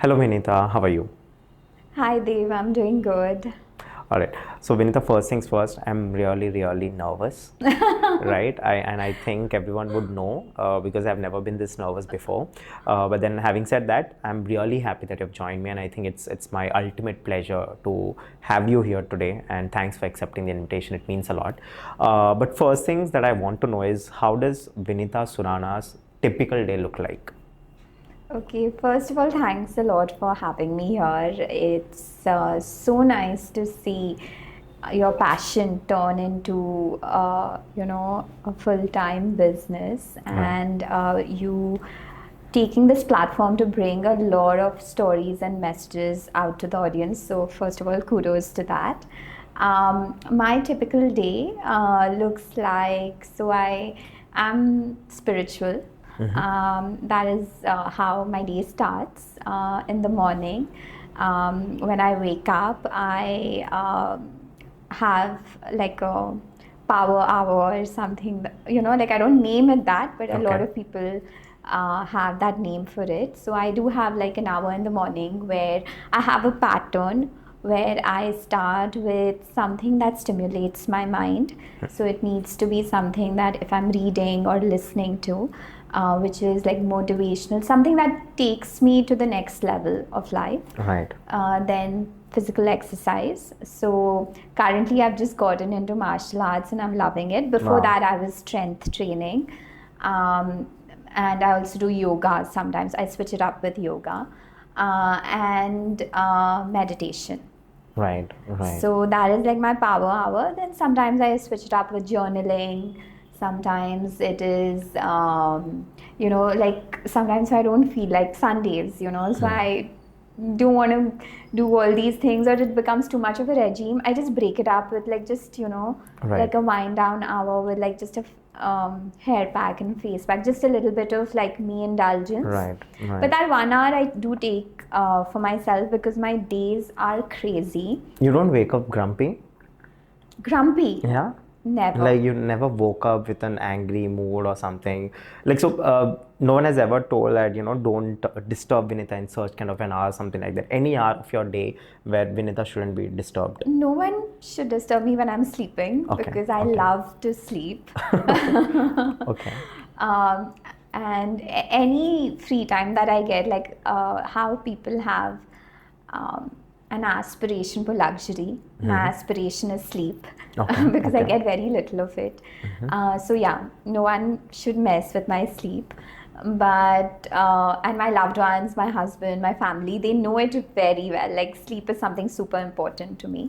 Hello Vinita, how are you? Hi Dave, I'm doing good. All right. So Vinita, first things first, I'm really nervous, right? I think everyone would know because I've never been this nervous before. But then having said that, I'm really happy that you've joined me, and I think it's my ultimate pleasure to have you here today. And thanks for accepting the invitation. It means a lot. But first things that I want to know is how does Vinita Surana's typical day look like? Okay, first of all, thanks a lot for having me here. It's so nice to see your passion turn into, a full-time business, Right. and you taking this platform to bring a lot of stories and messages out to the audience. So, first of all, kudos to that. My typical day looks like, so I am spiritual. That is how my day starts in the morning. When I wake up, I have like a power hour or something, like I don't name it that, but a lot Okay. of people have that name for it. So I do have like an hour in the morning where I have a pattern where I start with something that stimulates my mind. So it needs to be something that if I'm reading or listening to, which is like motivational, something that takes me to the next level of life. Right. Then physical exercise. So currently I've just gotten into martial arts and I'm loving it. Before Wow. that I was strength training. Um, and I also do yoga sometimes. I switch it up with yoga and meditation. Right. Right. So that is like my power hour. Then sometimes I switch it up with journaling. Sometimes it is, like sometimes I don't feel like Sundays, so I don't want to do all these things or it becomes too much of a regime. I just break it up with like just, like Right. a wind down hour with like just a hair pack and face pack, just a little bit of like me indulgence. Right. But Right. that 1 hour I do take for myself because my days are crazy. You don't wake up grumpy? Grumpy. Yeah? Never. Like you never woke up with an angry mood or something? Like, so no one has ever told that, don't disturb Vinita in such kind of an hour, something like that. Any hour of your day where Vinita shouldn't be disturbed. No one should disturb me when I'm sleeping Okay. because I Okay. love to sleep. Okay. um, and any free time that I get, like how people have an aspiration for luxury. My aspiration is sleep Okay. because I Okay. get very little of it. So yeah, no one should mess with my sleep. But and my loved ones, my husband, my family, they know it very well. Like sleep is something super important to me.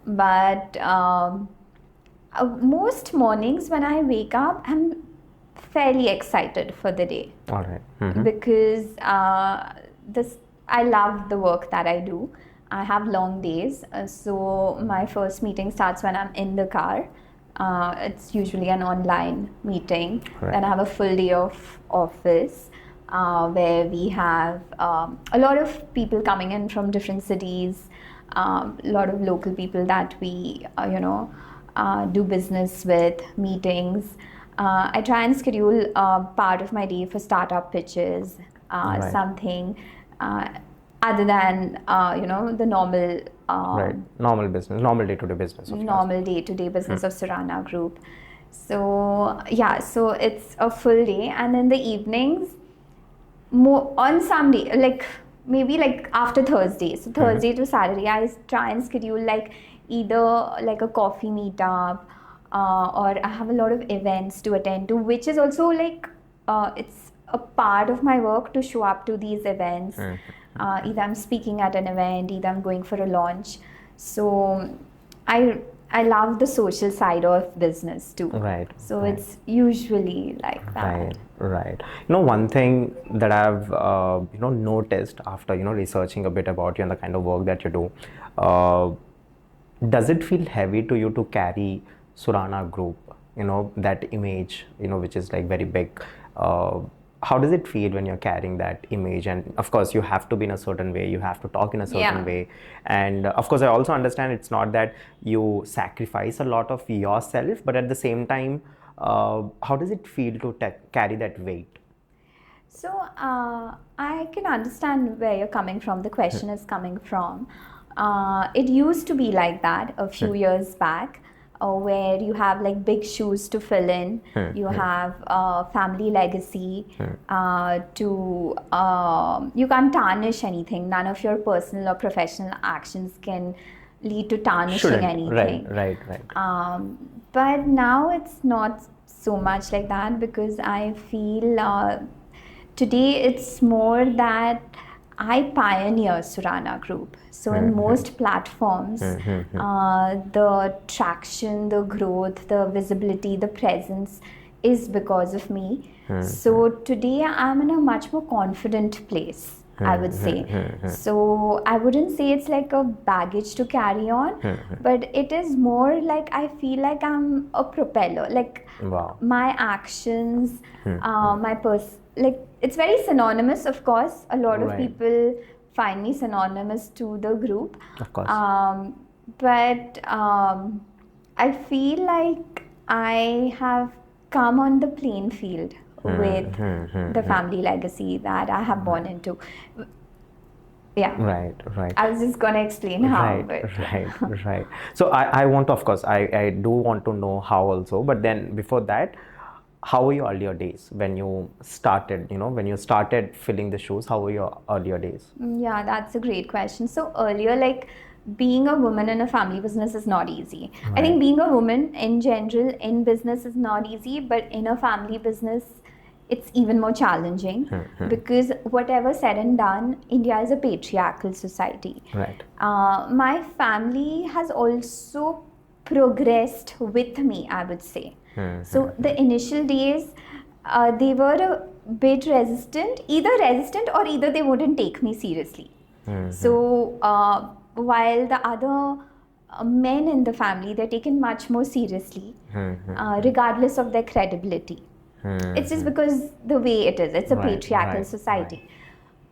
But most mornings when I wake up, I'm fairly excited for the day All right. Mm-hmm. because this I love the work that I do. I have long days, so my first meeting starts when I'm in the car. It's usually an online meeting. Right. Then I have a full day of office where we have a lot of people coming in from different cities, a lot of local people that we, do business with, meetings. I try and schedule part of my day for startup pitches, Right. something other than the normal Right. Normal business, normal day-to-day business of yours. normal day-to-day business of Surana Group. So yeah, so it's a full day, and in the evenings, more on some day, like maybe like after Thursday. So Thursday to Saturday, I try and schedule like either like a coffee meetup, or I have a lot of events to attend to, which is also like it's a part of my work to show up to these events. Either I'm speaking at an event, either I'm going for a launch. So I I love the social side of business too. Right. So Right. it's usually like Right, that. right. One thing that I've noticed after researching a bit about you and the kind of work that you do, uh, does it feel heavy to you to carry Surana Group? That image, which is like very big. Uh, how does it feel when you're carrying that image? And of course, you have to be in a certain way. You have to talk in a certain Yeah. way. And of course, I also understand it's not that you sacrifice a lot of yourself, but at the same time, how does it feel to carry that weight? So I can understand where you're coming from. The question is coming from. It used to be like that a few years back, where you have like big shoes to fill in. You have family legacy to. You can't tarnish anything. None of your personal or professional actions can lead to tarnishing Shouldn't. anything. Right. But now it's not so much like that, because I feel today it's more that I pioneer Surana Group. So in most platforms, the traction, the growth, the visibility, the presence is because of me. So today I'm in a much more confident place, I would say. So I wouldn't say it's like a baggage to carry on, but it is more like I feel like I'm a propeller. Like Wow. my actions, like it's very synonymous, of course. A lot of Right. people find me synonymous to the group. Of course. But I feel like I have come on the playing field with the family legacy that I have born into. Yeah. Right. I was just gonna explain how. Right. So I want to, of course, I do want to know how also, but then before that, how were your earlier days when you started, when you started filling the shoes, how were your earlier days? Yeah, that's a great question. So earlier, like being a woman in a family business is not easy. I think being a woman in general in business is not easy, but in a family business, it's even more challenging because whatever said and done, India is a patriarchal society. Right. My family has also progressed with me, I would say. So the initial days, they were a bit resistant, either or they wouldn't take me seriously. So while the other men in the family, they're taken much more seriously, regardless of their credibility. It's just because the way it is. It's a patriarchal society.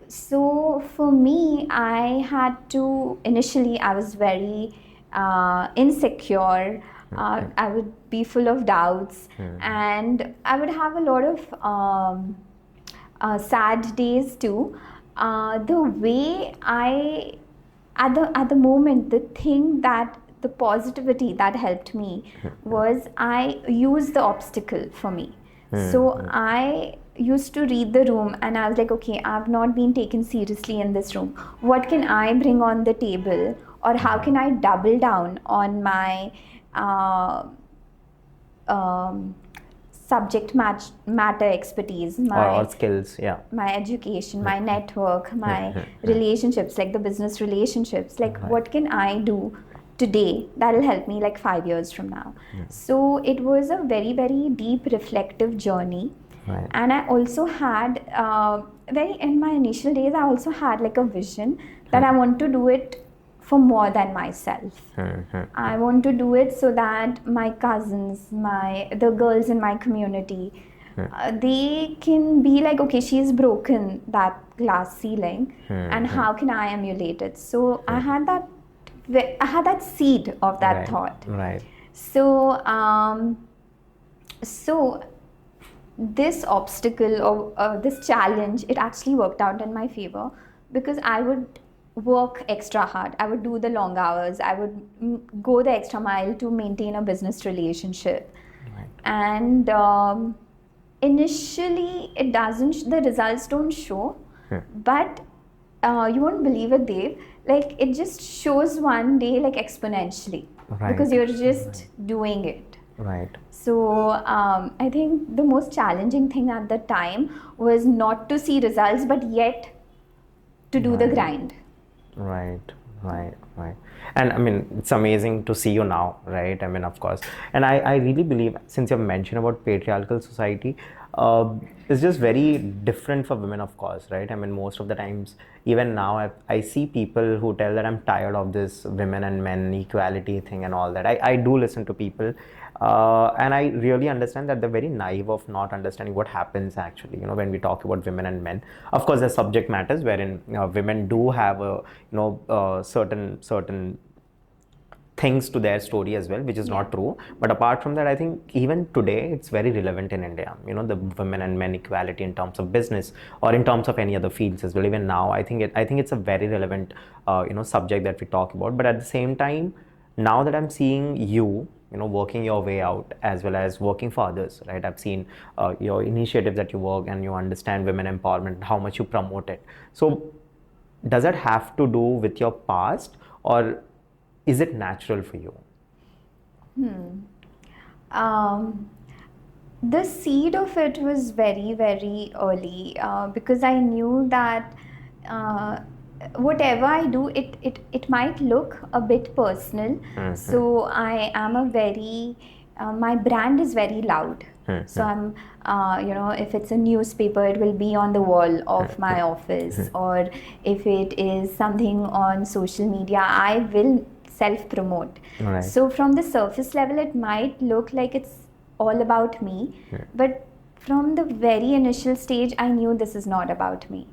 So for me, I had to, initially I was very insecure. I would be full of doubts, and I would have a lot of sad days too. The way I, at the moment, the positivity that helped me was I used the obstacle for me. So I used to read the room and I was like, okay, I've not been taken seriously in this room. What can I bring on the table, or how can I double down on my subject matter expertise, or skills, my education, my network, my relationships, like the business relationships, like what can I do today that will help me like 5 years from now. So it was a very, very deep reflective journey. And I also had in my initial days, I also had like a vision that I want to do it for more than myself. I want to do it so that my cousins, the girls in my community, they can be like, okay, she's broken that glass ceiling, and how can I emulate it? So I had that seed of that thought. So so this obstacle or this challenge, it actually worked out in my favor, because I would work extra hard. I would do the long hours. I would go the extra mile to maintain a business relationship. And initially, the results don't show, but you won't believe it, Dave. Like it just shows one day, like exponentially, because you're just doing it. So I think the most challenging thing at the time was not to see results, but yet to do the grind. Right. And I mean, it's amazing to see you now, right? I mean, of course. And I really believe, since you've mentioned about patriarchal society, it's just very different for women, of course, right? I mean, most of the times, even now, I see people who tell that I'm tired of this women and men equality thing and all that. I do listen to people, and I really understand that they're very naive of not understanding what happens actually, when we talk about women and men. Of course, there's subject matters wherein women do have a, certain things to their story as well, which is not true. But apart from that, I think even today it's very relevant in India. The women and men equality in terms of business or in terms of any other fields as well. Even now, I think it's a very relevant subject that we talk about. But at the same time, now that I'm seeing you working your way out as well as working for others, right? I've seen your initiatives that you work and you understand women empowerment, how much you promote it. So does that have to do with your past, or is it natural for you? The seed of it was very, very early because I knew that whatever I do, it might look a bit personal. So I am a very, my brand is very loud. So I'm, if it's a newspaper, it will be on the wall of my office, or if it is something on social media, I will self-promote. Right. So from the surface level, it might look like it's all about me, but from the very initial stage, I knew this is not about me.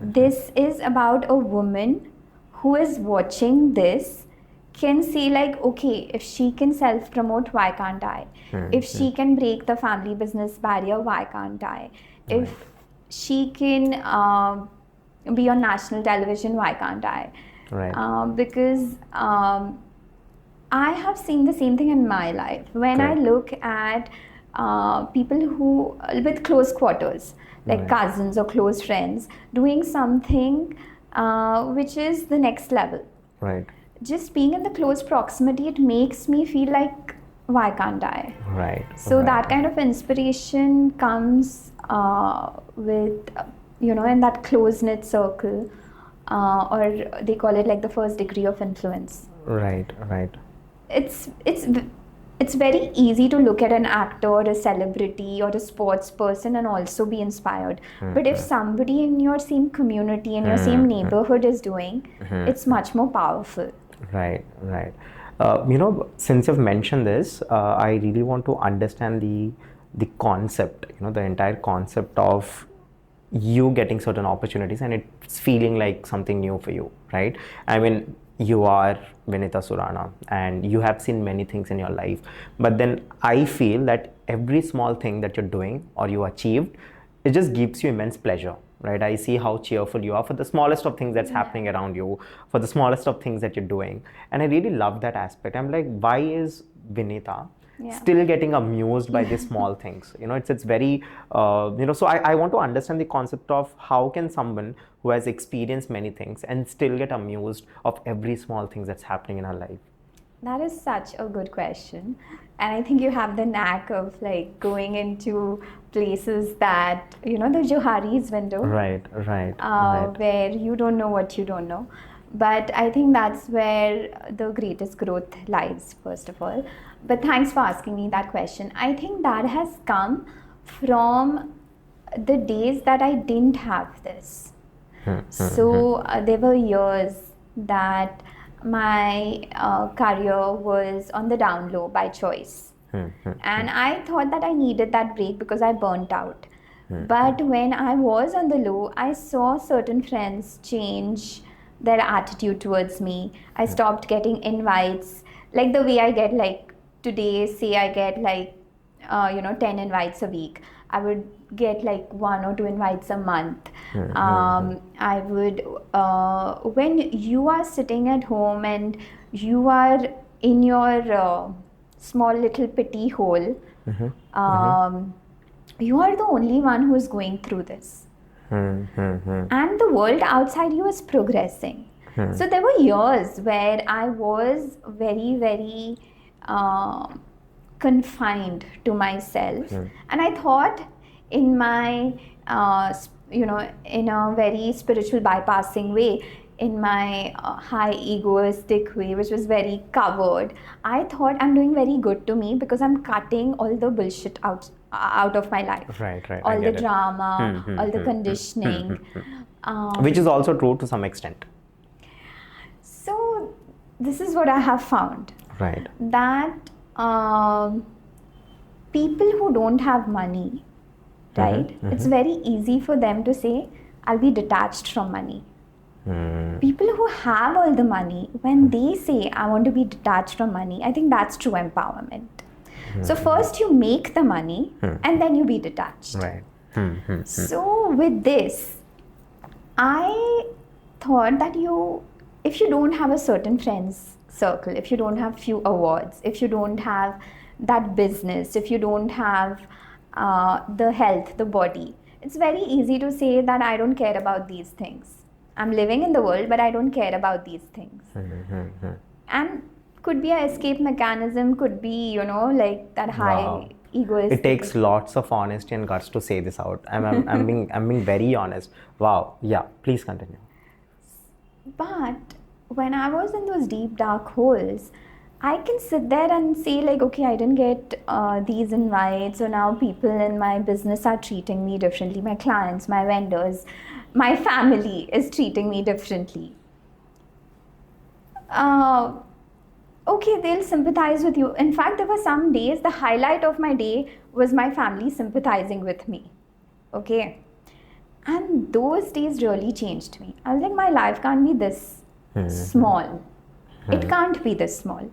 This is about a woman who is watching this, can see like, okay, if she can self-promote, why can't I? If she can break the family business barrier, why can't I? If she can be on national television, why can't I? Right. Because I have seen the same thing in my life. When I look at people who, with close quarters, like cousins or close friends, doing something which is the next level. Right. Just being in the close proximity, it makes me feel like, why can't I? Right. So that kind of inspiration comes with, in that close-knit circle, or they call it like the first degree of influence. Right. It's very easy to look at an actor or a celebrity or a sports person and also be inspired. But if somebody in your same community, in your same neighborhood is doing, it's much more powerful. Right. Since you've mentioned this, I really want to understand the concept, the entire concept of you getting certain opportunities and it's feeling like something new for you, right? I mean, you are Vinita Surana and you have seen many things in your life, but then I feel that every small thing that you're doing or you achieved, it just gives you immense pleasure, right? I see how cheerful you are for the smallest of things that's happening around you, for the smallest of things that you're doing, and I really love that aspect. I'm like, why is Vinita still getting amused by these small things? It's very so I want to understand the concept of how can someone who has experienced many things and still get amused of every small thing that's happening in her life. That is such a good question, and I think you have the knack of like going into places that the Johari's window, right. where you don't know what you don't know. But I think that's where the greatest growth lies, first of all. But thanks for asking me that question. I think that has come from the days that I didn't have this. So there were years that my career was on the down low by choice. And I thought that I needed that break because I burnt out. But when I was on the low, I saw certain friends change their attitude towards me. I stopped getting invites like the way I get, like today, say I get like 10 invites a week. I would get like 1 or 2 invites a month. I would when you are sitting at home and you are in your small little pity hole, you are the only one who is going through this. And the world outside you is progressing. So there were years where I was very, very confined to myself, and I thought in my in a very spiritual bypassing way, in my high egoistic way, which was very covered, I thought I'm doing very good to me because I'm cutting all the bullshit out of my life. Right. All the drama, all the conditioning. Which is also true to some extent. So this is what I have found. Right. That people who don't have money, right? It's very easy for them to say, I'll be detached from money. People who have all the money, when they say, I want to be detached from money, I think that's true empowerment. So first you make the money and then you be detached. Right. So with this, I thought that if you don't have a certain friends circle, if you don't have few awards, if you don't have that business, if you don't have the health, the body, it's very easy to say that I don't care about these things. I'm living in the world, but I don't care about these things. And could be an escape mechanism, could be, like that high Wow. egoistic. It takes lots of honesty and guts to say this out. I'm being very honest. Wow. Yeah. Please continue. But when I was in those deep dark holes, I can sit there and say like, okay, I didn't get these invites, so now people in my business are treating me differently. My clients, my vendors, my family is treating me differently. Okay, they'll sympathize with you. In fact, there were some days, the highlight of my day was my family sympathizing with me. Okay. And those days really changed me. I was like, my life can't be this small. It can't be this small.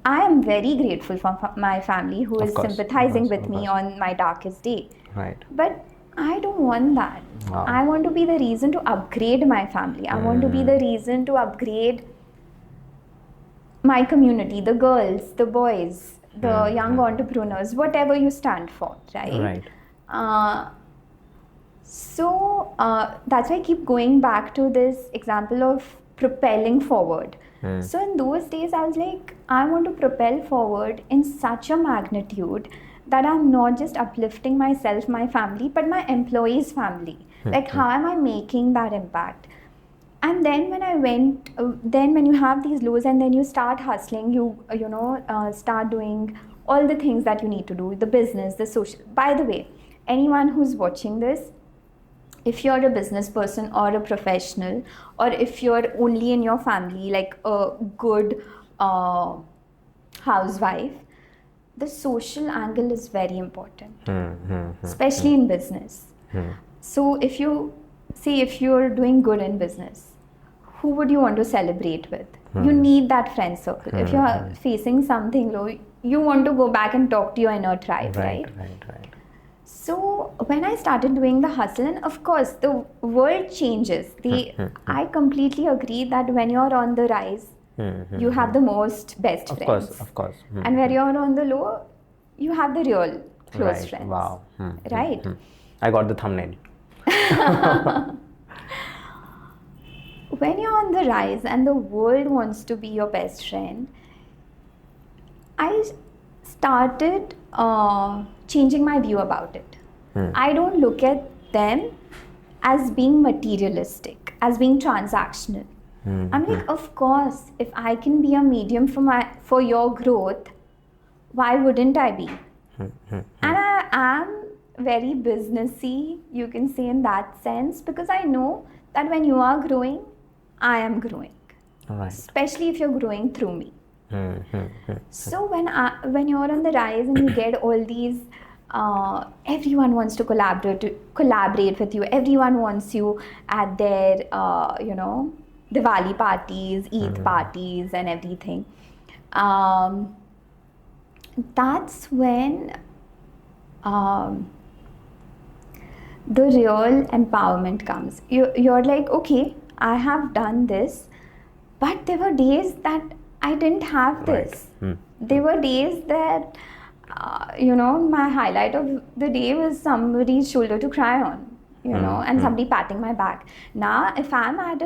I am very grateful for my family who is sympathizing with me on my darkest day. Right. But I don't want that. Wow. I want to be the reason to upgrade my family. I want to be the reason to upgrade my community, the girls, the boys, the young entrepreneurs, whatever you stand for, right? Right. So that's why I keep going back to this example of propelling forward. So in those days, I was like, I want to propel forward in such a magnitude that I'm not just uplifting myself, my family, but my employees' family. Like, how am I making that impact? And then when I went, then when you have these lows and then you start hustling, you start doing all the things that you need to do, the business, the social. By the way, anyone who's watching this, if you're a business person or a professional, or if you're only in your family, like a good housewife, the social angle is very important, especially in business. So if you're doing good in business, who would you want to celebrate with? You need that friend circle. If you're facing something low, you want to go back and talk to your inner tribe, right? Right. So when I started doing the hustle, and of course the world changes. I completely agree that when you're on the rise, you have the most best friends. Of course. And when you're on the low, you have the real close friends. Wow. Right? I got the thumbnail. When you're on the rise and the world wants to be your best friend, I started changing my view about it. I don't look at them as being materialistic, as being transactional. I'm like, of course, if I can be a medium for your growth, why wouldn't I be? And I am very businessy, you can say, in that sense, because I know that when you are growing, I am growing. Right. Especially if you're growing through me. So when you're on the rise and you get all these, everyone wants to collaborate with you. Everyone wants you at their, Diwali parties, Eid parties, and everything. That's when the real empowerment comes. You're like, okay, I have done this, but there were days that I didn't have this. There were days that, my highlight of the day was somebody's shoulder to cry on, and somebody patting my back. Now, if I'm at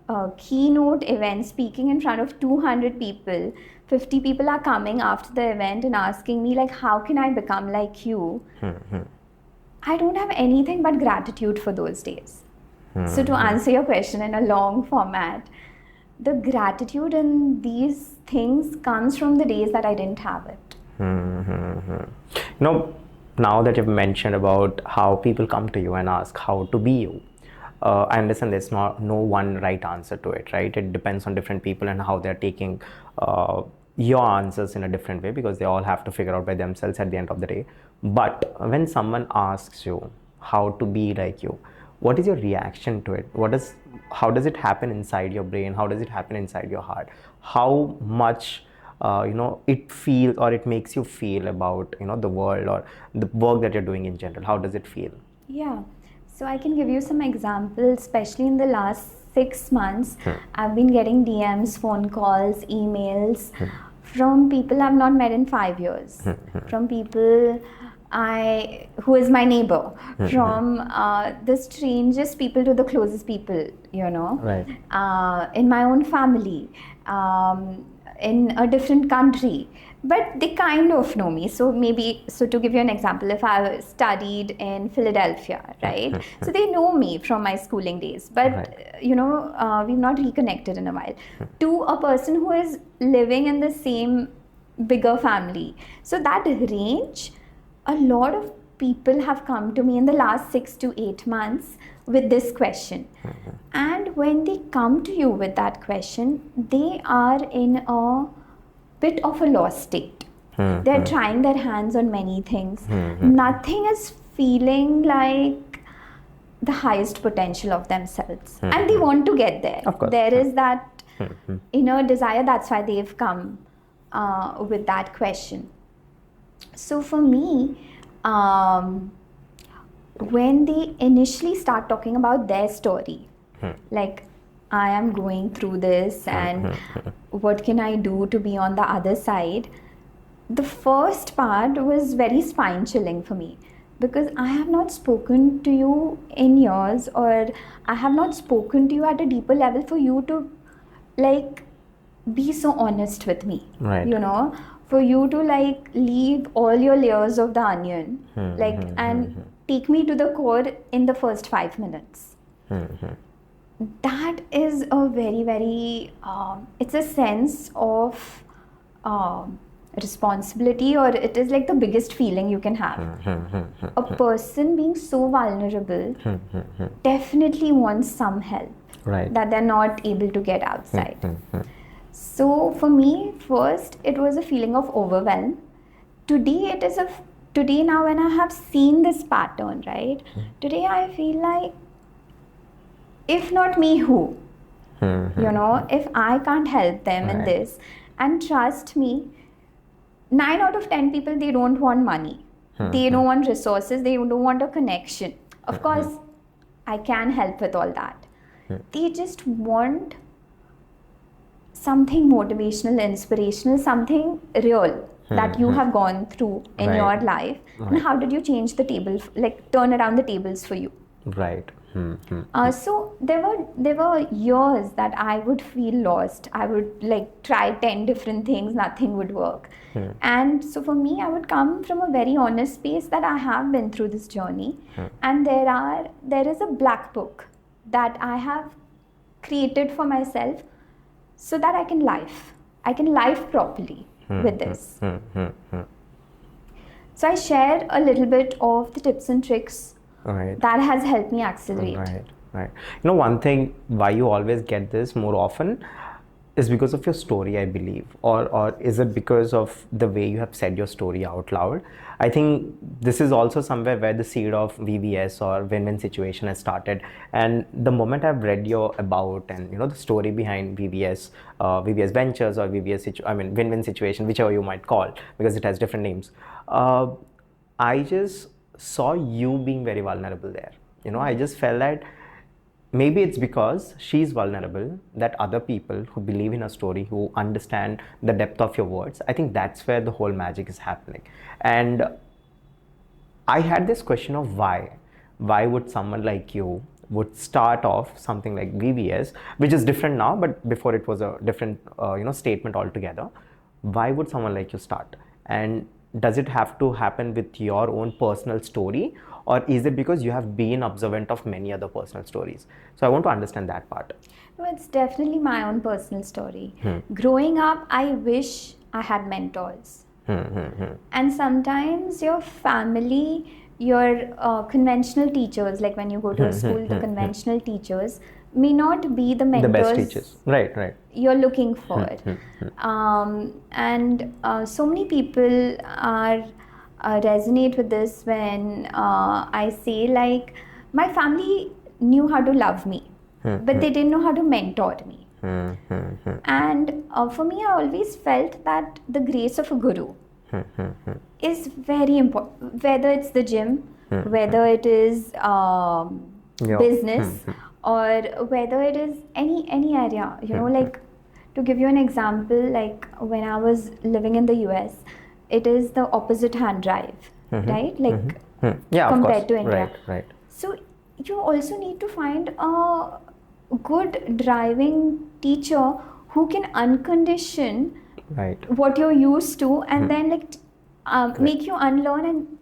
a keynote event speaking in front of 200 people, 50 people are coming after the event and asking me, like, how can I become like you? I don't have anything but gratitude for those days. So to answer your question in a long format, the gratitude in these things comes from the days that I didn't have it. Now that you've mentioned about how people come to you and ask how to be you, I understand there's no one right answer to it, right? It depends on different people and how they're taking your answers in a different way, because they all have to figure out by themselves at the end of the day. But when someone asks you how to be like you, what is your reaction to it? What does how does it happen inside your brain? How does it happen inside your heart? How much it feels or it makes you feel about the world or the work that you're doing in general? How does it feel? Yeah. So I can give you some examples, especially in the last 6 months. I've been getting DMs, phone calls, emails from people I've not met in 5 years, from people who is my neighbor, from the strangest people to the closest people, Right. in my own family, in a different country, but they kind of know me. So to give you an example, if I studied in Philadelphia, right, so they know me from my schooling days, but Right. we've not reconnected in a while, to a person who is living in the same bigger family. So that range, a lot of people have come to me in the last 6 to 8 months with this question. And when they come to you with that question, they are in a bit of a lost state. They're trying their hands on many things. Nothing is feeling like the highest potential of themselves. And they want to get there. Of course. There is that inner desire. That's why they've come with that question. So for me, when they initially start talking about their story, like, I am going through this and what can I do to be on the other side, the first part was very spine chilling for me, because I have not spoken to you in years, or I have not spoken to you at a deeper level for you to like be so honest with me. Right. For you to like leave all your layers of the onion, and take me to the core in the first 5 minutes. That is a very, very, it's a sense of responsibility, or it is like the biggest feeling you can have. A person being so vulnerable definitely wants some help, Right. that they're not able to get outside. So for me, first, it was a feeling of overwhelm. Today now, when I have seen this pattern, right, today I feel like, if not me, who? If I can't help them in Right. this, and trust me, 9 out of 10 people, they don't want money. They don't want resources. They don't want a connection. Of course, I can help with all that. They just want something motivational, inspirational, something real that you have gone through in Right. your life. Right. And how did you change the table, like turn around the tables for you? Right. So there were years that I would feel lost. I would like try 10 different things, nothing would work. And so for me, I would come from a very honest space that I have been through this journey. And there is a black book that I have created for myself, so that I can live properly with this. So I share a little bit of the tips and tricks Right. that has helped me accelerate. Right. One thing why you always get this more often is because of your story, I believe, or is it because of the way you have said your story out loud? I think this is also somewhere where the seed of VBS or win-win situation has started. And the moment I've read your about and the story behind VBS, VBS Ventures or win-win situation, whichever you might call, because it has different names. I just saw you being very vulnerable there. I just felt that maybe it's because she's vulnerable that other people who believe in her story, who understand the depth of your words, I think that's where the whole magic is happening. And I had this question of why would someone like you would start off something like VBS, which is different now, but before it was a different statement altogether. Why would someone like you start? And does it have to happen with your own personal story, or is it because you have been observant of many other personal stories? So I want to understand that part. No, it's definitely my own personal story. Growing up, I wish I had mentors. And sometimes your family, your conventional teachers, like when you go to a school, the conventional teachers may not be the mentors The best teachers. Right. you're looking for. And so many people are resonate with this when I say, like, my family knew how to love me. but they didn't know how to mentor me. And for me, I always felt that the grace of a guru is very important, whether it's the gym, whether it is business, or whether it is any area, you know, like to give you an example, like when I was living in the US, it is the opposite hand drive, right? Like compared to India. Right. So you also need to find a good driving teacher who can uncondition what you're used to, and then like make you unlearn and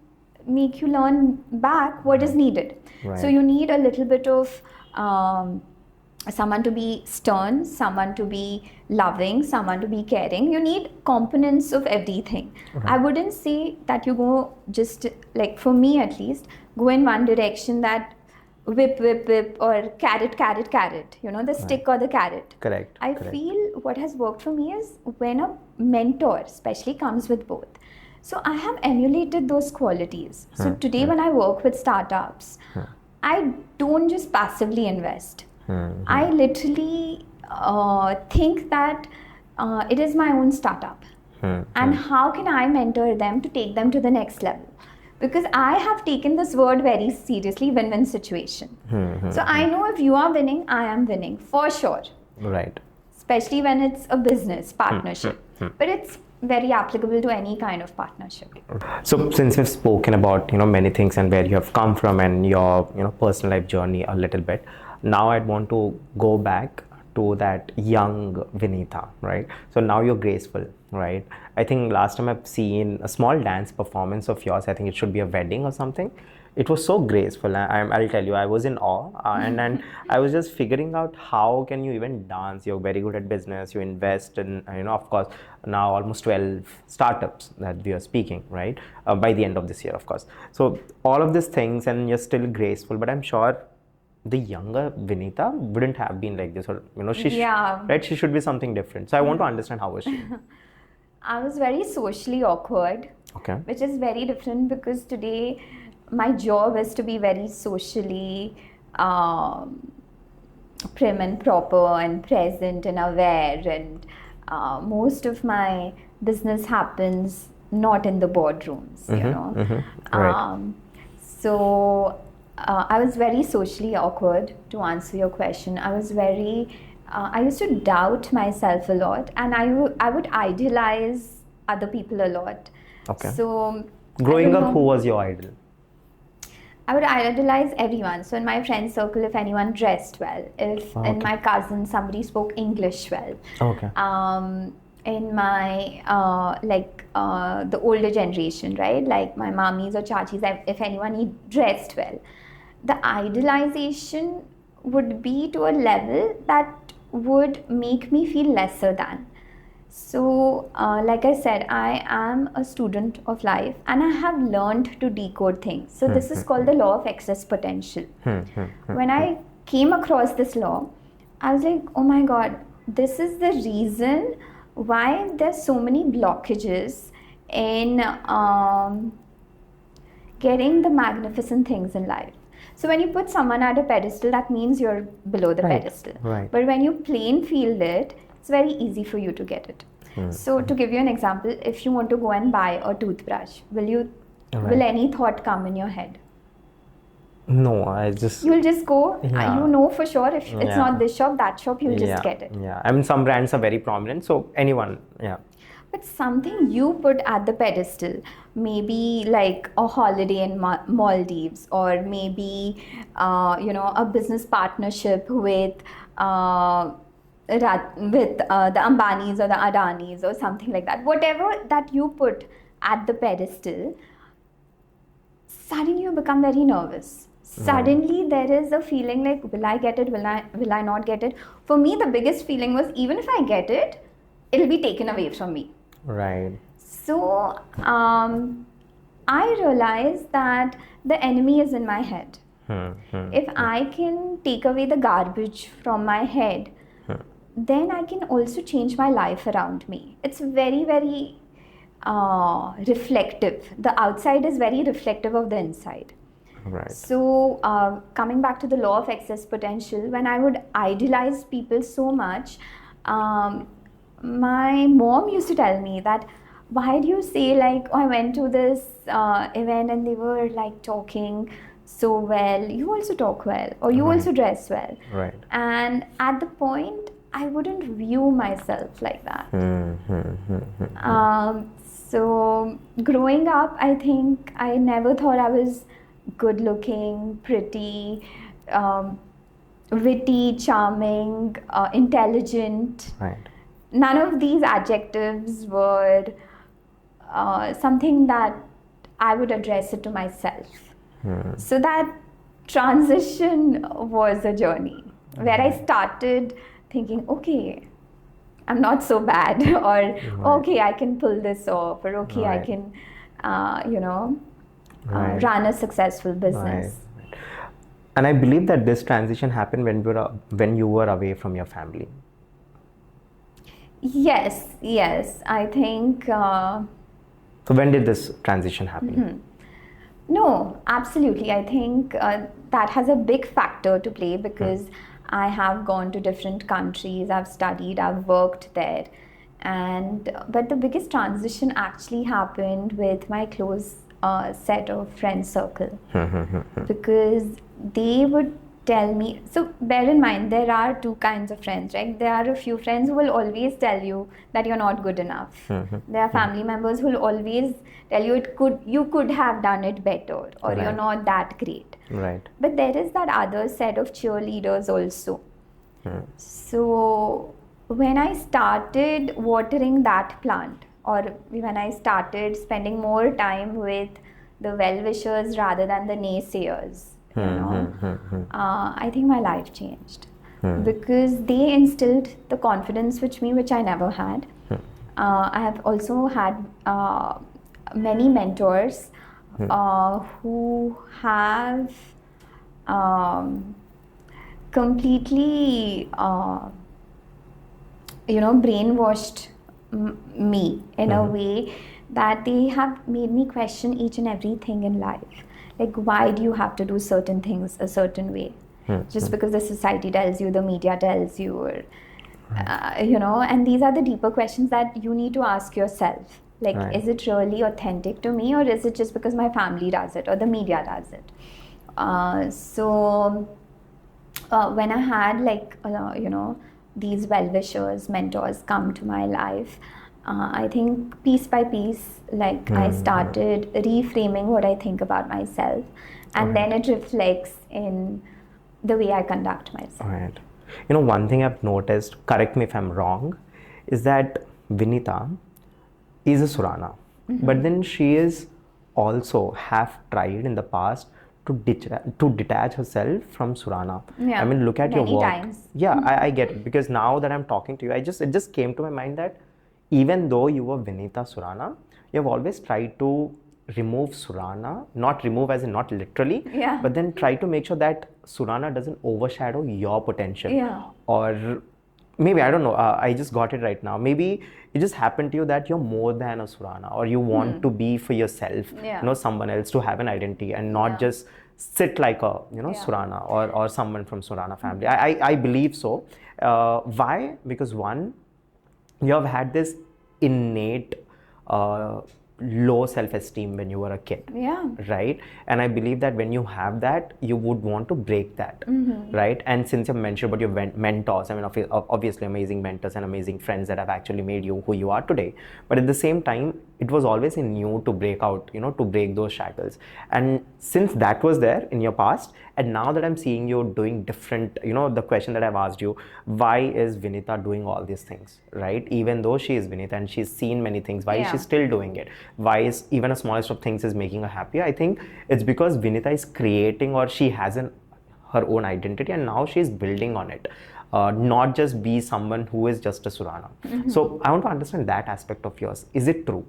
make you learn back what is needed. So you need a little bit of someone to be stern, someone to be loving, someone to be caring. You need components of everything. I wouldn't say that you go just, like for me at least, go in one direction, that whip or carrot, you know, the stick or the carrot. Correct. I feel what has worked for me is when a mentor especially comes with both. So I have emulated those qualities. So today when I work with startups, I don't just passively invest. I literally think that it is my own startup. And how can I mentor them to take them to the next level? Because I have taken this word very seriously, win-win situation. So I know if you are winning, I am winning, for sure. Right. Especially when it's a business partnership. But it's very applicable to any kind of partnership. So since we've spoken about, you know, many things and where you have come from and your, you know, personal life journey a little bit, now I'd want to go back to that young Vinita, right? So now you're graceful, right? I think last time I've seen a small dance performance of yours. I think it should be a wedding or something. It was so graceful. I'll tell you, I was in awe, and I was just figuring out how can you even dance. You're very good at business. You invest in, you know, of course, now almost 12 startups that we are speaking, right? By the end of this year, of course. So all of these things, and you're still graceful. But I'm sure the younger Vinita wouldn't have been like this, or, you know, right? She should be something different. So I want to understand, how was she? I was very socially awkward, which is very different, because today my job is to be very socially prim and proper and present and aware, and most of my business happens not in the boardrooms, you know. Right. So I was very socially awkward, to answer your question. I was very I used to doubt myself a lot, and I would idealize other people a lot. So growing up, who was your idol? I would idolize everyone. So in my friend circle, if anyone dressed well, if in my cousins somebody spoke English well, in my the older generation, right, like my mommies or chachis, if anyone dressed well, the idolization would be to a level that would make me feel lesser than. So like I said, I am a student of life, and I have learned to decode things. So this is called the law of excess potential. When I came across this law, I was like, oh my God, this is the reason why there's so many blockages in getting the magnificent things in life. So when you put someone at a pedestal, that means you're below the pedestal. But when you plain field it, it's very easy for you to get it. So to give you an example, if you want to go and buy a toothbrush, will any thought come in your head? No, you'll just go, you know for sure, if it's not this shop, that shop, you'll just get it. I mean, some brands are very prominent, so anyone, But something you put at the pedestal, maybe like a holiday in Maldives, or maybe a business partnership with the Ambanis or the Adanis or something like that. Whatever that you put at the pedestal, suddenly you become very nervous. Suddenly there is a feeling like, will I get it? Will I not get it? For me, the biggest feeling was, even if I get it, it'll be taken away from me. Right. So I realized that the enemy is in my head. If I can take away the garbage from my head, then I can also change my life around me. It's very, very reflective. The outside is very reflective of the inside. Right. So coming back to the law of excess potential, when I would idealize people so much, my mom used to tell me that, why do you say like, oh, I went to this event and they were like talking so well, you also talk well, or you Right. also dress well. Right. And at the point, I wouldn't view myself like that. So growing up, I think I never thought I was good looking, pretty, witty, charming, intelligent. Right. None of these adjectives were something that I would address it to myself. So that transition was a journey where I started thinking, okay, I'm not so bad, or okay, I can pull this off, or okay, I Right. can, Right. run a successful business. Right. And I believe that this transition happened when you were away from your family. Yes, I think. So when did this transition happen? No, absolutely. I think that has a big factor to play because I have gone to different countries, I've studied, I've worked there. But the biggest transition actually happened with my close set of friend circle because they would tell me. So bear in mind, there are two kinds of friends, right? There are a few friends who will always tell you that you're not good enough. There are family members who will always tell you you could have done it better, or you're Right. not that great. Right. But there is that other set of cheerleaders also. So when I started watering that plant, or when I started spending more time with the well-wishers rather than the naysayers, I think my life changed because they instilled the confidence which I never had. I have also had many mentors who have completely brainwashed me in a way that they have made me question each and everything in life. Like, why do you have to do certain things a certain way? Just because the society tells you, the media tells you, or and these are the deeper questions that you need to ask yourself. Like, Right. is it really authentic to me, or is it just because my family does it or the media does it? So when I had these well-wishers, mentors come to my life, I think piece by piece, I started reframing what I think about myself, and then it reflects in the way I conduct myself. Right. One thing I've noticed, correct me if I'm wrong, is that Vinita is a Surana, but then she is also have tried in the past to detach herself from Surana. Yeah, I mean, look at your many work. times. Yeah, I get it, because now that I'm talking to you, it just came to my mind that even though you were Vinita Surana, you have always tried to remove Surana, not remove as in not literally, Yeah. but then try to make sure that Surana doesn't overshadow your potential. Yeah. Or maybe, I don't know, I just got it right now. Maybe it just happened to you that you're more than a Surana, or you want to be for yourself, Yeah. someone else, to have an identity and not Yeah. just sit like a, Surana or someone from Surana family. I believe so. Why? Because one, you have had this innate low self-esteem when you were a kid. Yeah. Right? And I believe that when you have that, you would want to break that. Right? And since you mentioned about your mentors, I mean, obviously amazing mentors and amazing friends that have actually made you who you are today. But at the same time, it was always in you to break out, to break those shackles. And since that was there in your past, and now that I'm seeing you doing different, the question that I've asked you, why is Vinita doing all these things, right? Even though she is Vinita and she's seen many things, why is she still doing it? Why is even a smallest of things is making her happy? I think it's because Vinita is creating, or she has her own identity, and now she's building on it. Not just be someone who is just a Surana. So I want to understand that aspect of yours. Is it true?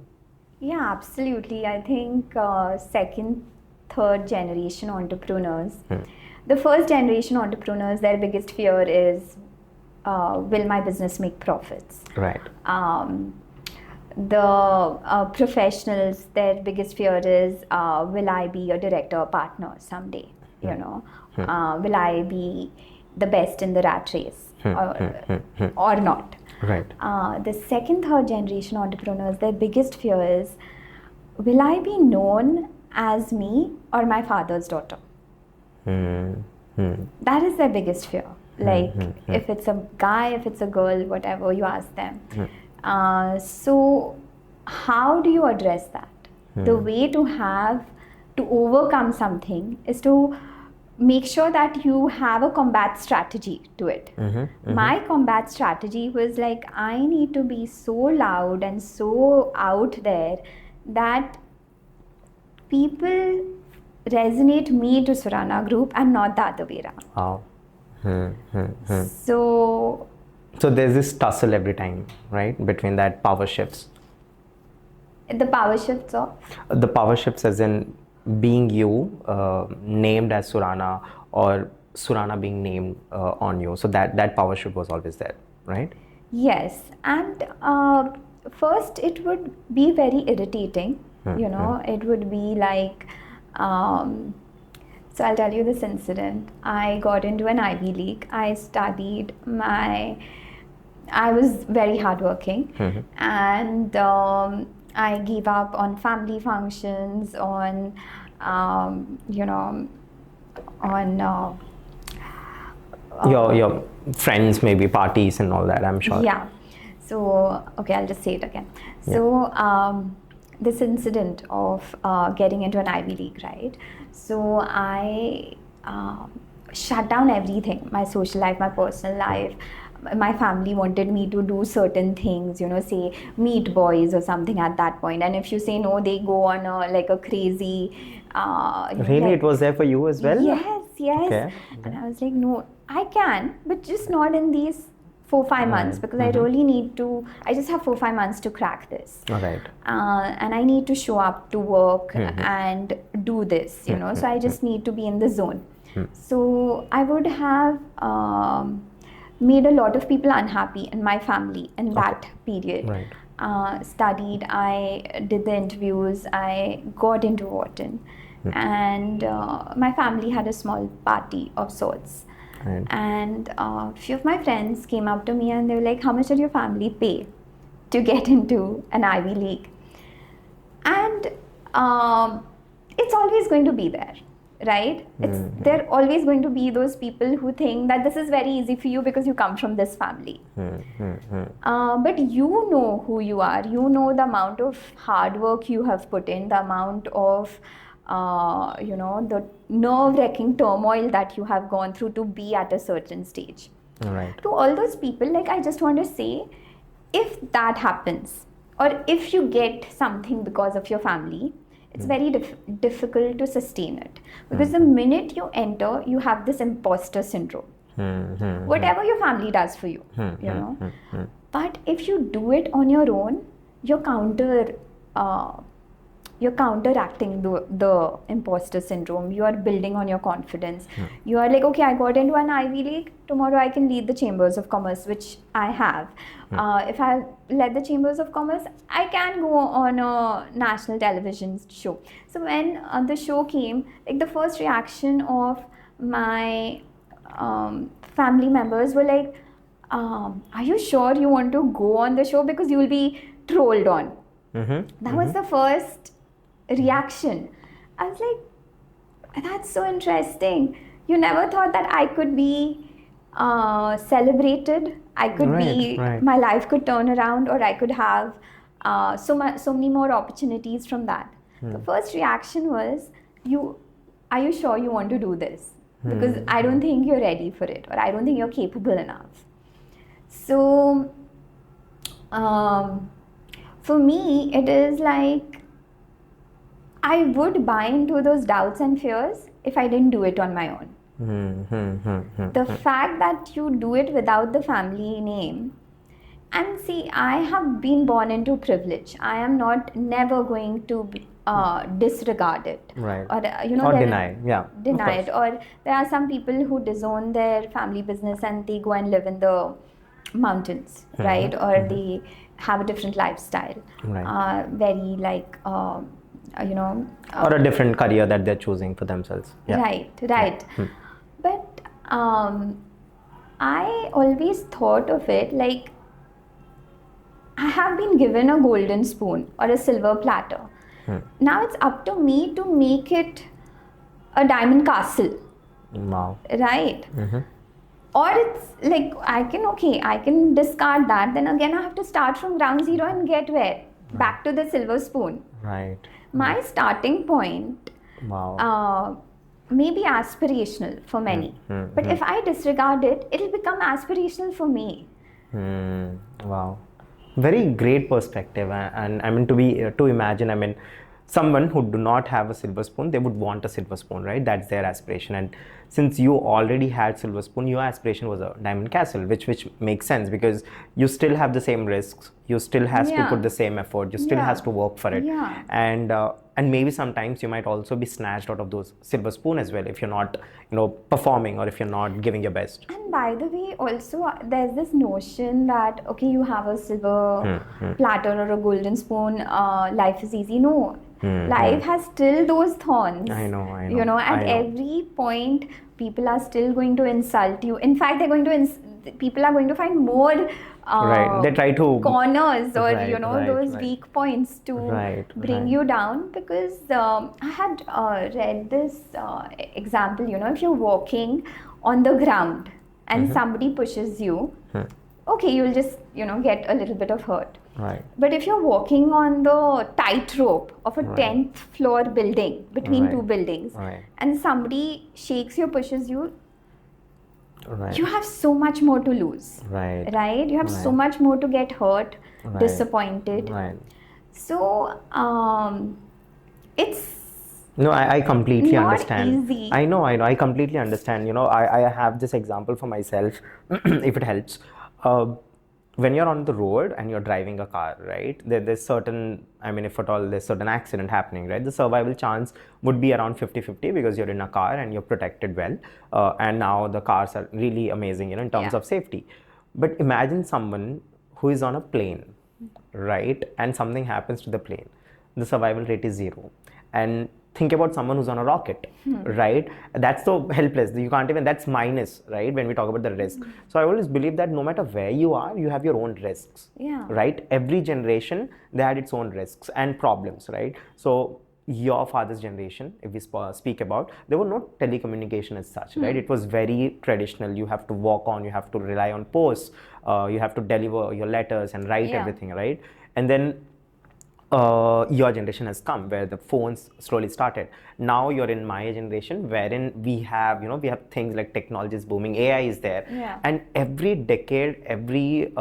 Yeah, absolutely. I think second, third generation entrepreneurs, the first generation entrepreneurs, their biggest fear is, will my business make profits? Right. the professionals, their biggest fear is, will I be a director or partner someday? You know, will I be the best in the rat race or not? Right. The second, third generation entrepreneurs, their biggest fear is, will I be known as me or my father's daughter? That is their biggest fear. Like, if it's a guy, if it's a girl, whatever, you ask them. So how do you address that? The way to overcome something is to make sure that you have a combat strategy to it. My combat strategy was like, I need to be so loud and so out there that people resonate me to Surana Group and not the other way around. Wow. So there's this tussle every time, right, between that power shifts. the power shifts of The power shifts as in being you, named as Surana, or Surana being named on you. So that power shift was always there, right? yes, and first it would be very irritating. You know, it would be like, so I'll tell you this incident. I got into an Ivy League. I was very hardworking, and I gave up on family functions, on Your friends, maybe parties and all that, I'm sure. Yeah. So, okay, I'll just say it again. So, this incident of getting into an Ivy League, right? So, I shut down everything, my social life, my personal life. My family wanted me to do certain things, you know, say meet boys or something at that point. And if you say no, they go on a crazy. Really, it was there for you as well? Yes. Okay. And I was like, no, I can, but just not in these 4-5 months, because I really need to. I just have 4-5 months to crack this. All right. And I need to show up to work and do this, you know. So I just need to be in the zone. So I would have made a lot of people unhappy in my family in that period. Right. Studied, I did the interviews, I got into Wharton, and my family had a small party of sorts. Right. And a few of my friends came up to me and they were like, how much did your family pay to get into an Ivy League? And it's always going to be there, right? There are always going to be those people who think that this is very easy for you because you come from this family. But you know who you are. You know the amount of hard work you have put in, the amount of the nerve-wracking turmoil that you have gone through to be at a certain stage. Right. To all those people, like, I just want to say, if that happens, or if you get something because of your family, it's very difficult to sustain it. Because the minute you enter, you have this imposter syndrome. Whatever your family does for you, you know. But if you do it on your own, you're counteracting the imposter syndrome. You are building on your confidence. You are like, okay, I got into an Ivy League, tomorrow I can lead the Chambers of Commerce, which I have. If I led the Chambers of Commerce, I can go on a national television show. So when the show came, like, the first reaction of my family members were like, are you sure you want to go on the show, because you will be trolled on? That was the first reaction. I was like, that's so interesting. You never thought that I could be celebrated, I could my life could turn around, or I could have so many more opportunities from that. The first reaction was, are you sure you want to do this? Because I don't think you're ready for it, or I don't think you're capable enough. So for me, it is like, I would buy into those doubts and fears if I didn't do it on my own. The fact that you do it without the family name, and see, I have been born into privilege. I am never going to disregard it, right? Or deny, deny it. Or there are some people who disown their family business and they go and live in the mountains, right? Or they have a different lifestyle. Right. Very like, Or a different career that they're choosing for themselves. Yeah. Right. But I always thought of it like I have been given a golden spoon or a silver platter. Now it's up to me to make it a diamond castle, Wow. right? Or it's like I can discard that. Then again, I have to start from ground zero and get where? Back to the silver spoon. Right. My starting point Wow. may be aspirational for many, but if I disregard it, it'll become aspirational for me. Wow. Very great perspective. And I mean, to imagine, I mean, someone who do not have a silver spoon, they would want a silver spoon, right? That's their aspiration. And since you already had silver spoon, your aspiration was a diamond castle, which makes sense because you still have the same risks, you still has to put the same effort, you still has to work for it. And maybe sometimes you might also be snatched out of those silver spoon as well if you're not performing or if you're not giving your best. And by the way, also there's this notion that okay, you have a silver platter or a golden spoon, life is easy. No, life has still those thorns. I know. At every point people are still going to insult you. In fact, people are going to find more they try to corners or those weak points to bring you down, because I had read this example. If you're walking on the ground and somebody pushes you, okay, you'll just get a little bit of hurt. Right. But if you're walking on the tightrope of a 10th floor building between two buildings, and somebody shakes you, pushes you, you have so much more to lose. Right? You have so much more to get hurt, disappointed. So it's no, I completely not understand. Easy. I know. I completely understand. I have this example for myself, if it helps. When you're on the road and you're driving a car, right, there's certain, I mean, if at all there's certain accident happening, right, the survival chance would be around 50-50 because you're in a car and you're protected well. And now the cars are really amazing, in terms of safety. But imagine someone who is on a plane, right, and something happens to the plane. The survival rate is 0. And think about someone who's on a rocket, right? That's so helpless. You can't even, that's minus, right? When we talk about the risk. So I always believe that no matter where you are, you have your own risks, right? Every generation, they had its own risks and problems, right? So your father's generation, if we speak about, there were no telecommunication as such, right? It was very traditional. You have to walk on, you have to rely on posts, you have to deliver your letters and write everything, right? And then your generation has come where the phones slowly started. Now you're in my generation wherein we have things like technology is booming, AI is there, and every decade, every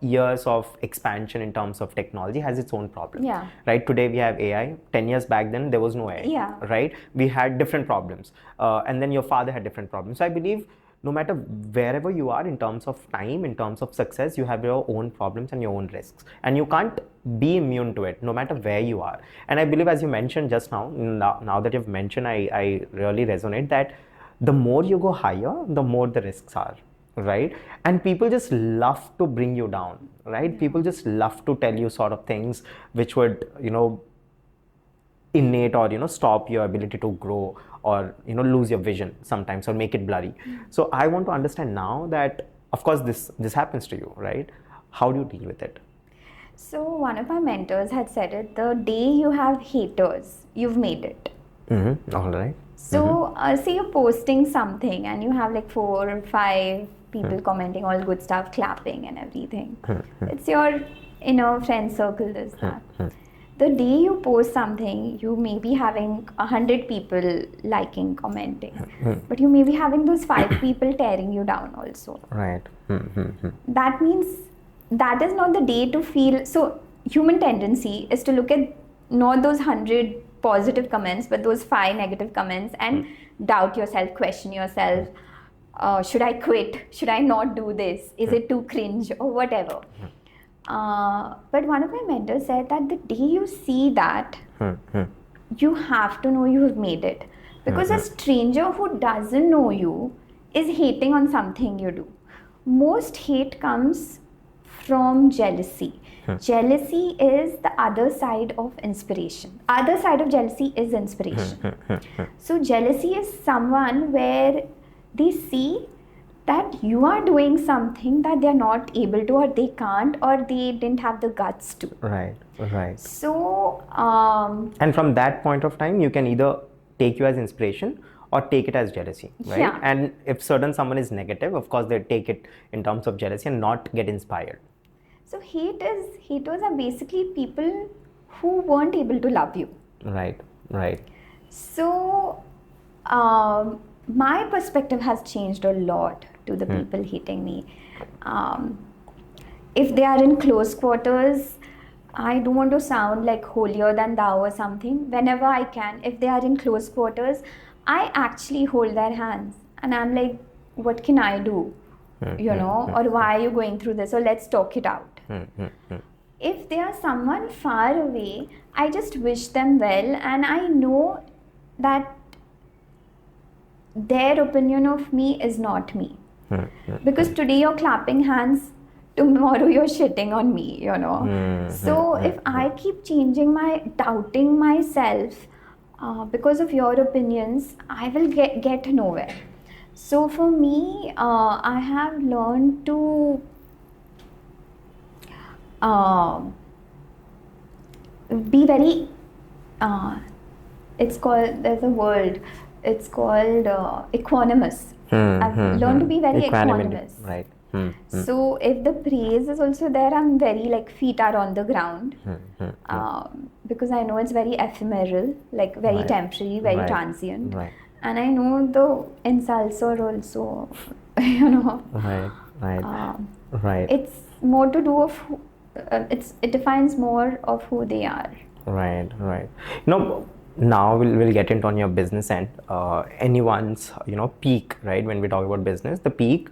years of expansion in terms of technology has its own problem. Right? Today we have AI. 10 years back then there was no AI. Right? We had different problems, and then your father had different problems. So I believe no matter wherever you are in terms of time, in terms of success, you have your own problems and your own risks, and you can't be immune to it no matter where you are. And I believe, as you mentioned just now that you've mentioned, I really resonate that the more you go higher, the more the risks are, right? And people just love to bring you down, right? People just love to tell you sort of things which would innate or stop your ability to grow, or lose your vision sometimes, or make it blurry. So I want to understand now that, of course, this happens to you, right? How do you deal with it? So one of my mentors had said it: the day you have haters, you've made it. All right. So say you're posting something and you have like 4 or 5 people commenting all good stuff, clapping and everything. It's your inner friend circle does that. The day you post something, you may be having 100 people liking, commenting, but you may be having those 5 people tearing you down also. Right. That means that is not the day to feel. So human tendency is to look at not those 100 positive comments, but those 5 negative comments and doubt yourself, question yourself. Should I quit? Should I not do this? Is it too cringe or whatever? But one of my mentors said that the day you see that, you have to know you have made it. Because a stranger who doesn't know you is hating on something you do. most hate comes from jealousy. Jealousy is the other side of inspiration. Other side of jealousy is inspiration. So jealousy is someone where they see that you are doing something that they are not able to, or they can't, or they didn't have the guts to. Right. So And from that point of time, you can either take you as inspiration or take it as jealousy, right? Yeah. And if someone is negative, of course they take it in terms of jealousy and not get inspired. So haters are basically people who weren't able to love you. Right. So my perspective has changed a lot to the people hating me. If they are in close quarters, I don't want to sound like holier than thou or something. Whenever I can, if they are in close quarters, I actually hold their hands and I'm like, what can I do? Or why are you going through this? Or let's talk it out. If they are someone far away, I just wish them well, and I know that their opinion of me is not me. Because today you're clapping hands, tomorrow you're shitting on me, So if I keep doubting myself because of your opinions, I will get nowhere. So for me, I have learned to be very, there's a word, it's called equanimous. I've learned to be very equanimous. Right. So if the praise is also there, I'm very like feet are on the ground, because I know it's very ephemeral, like very temporary, very transient. Right. And I know the insults are also, Right. It's more to do of it defines more of who they are. Right. Now we'll get into on your business end. Anyone's peak, right? When we talk about business, the peak,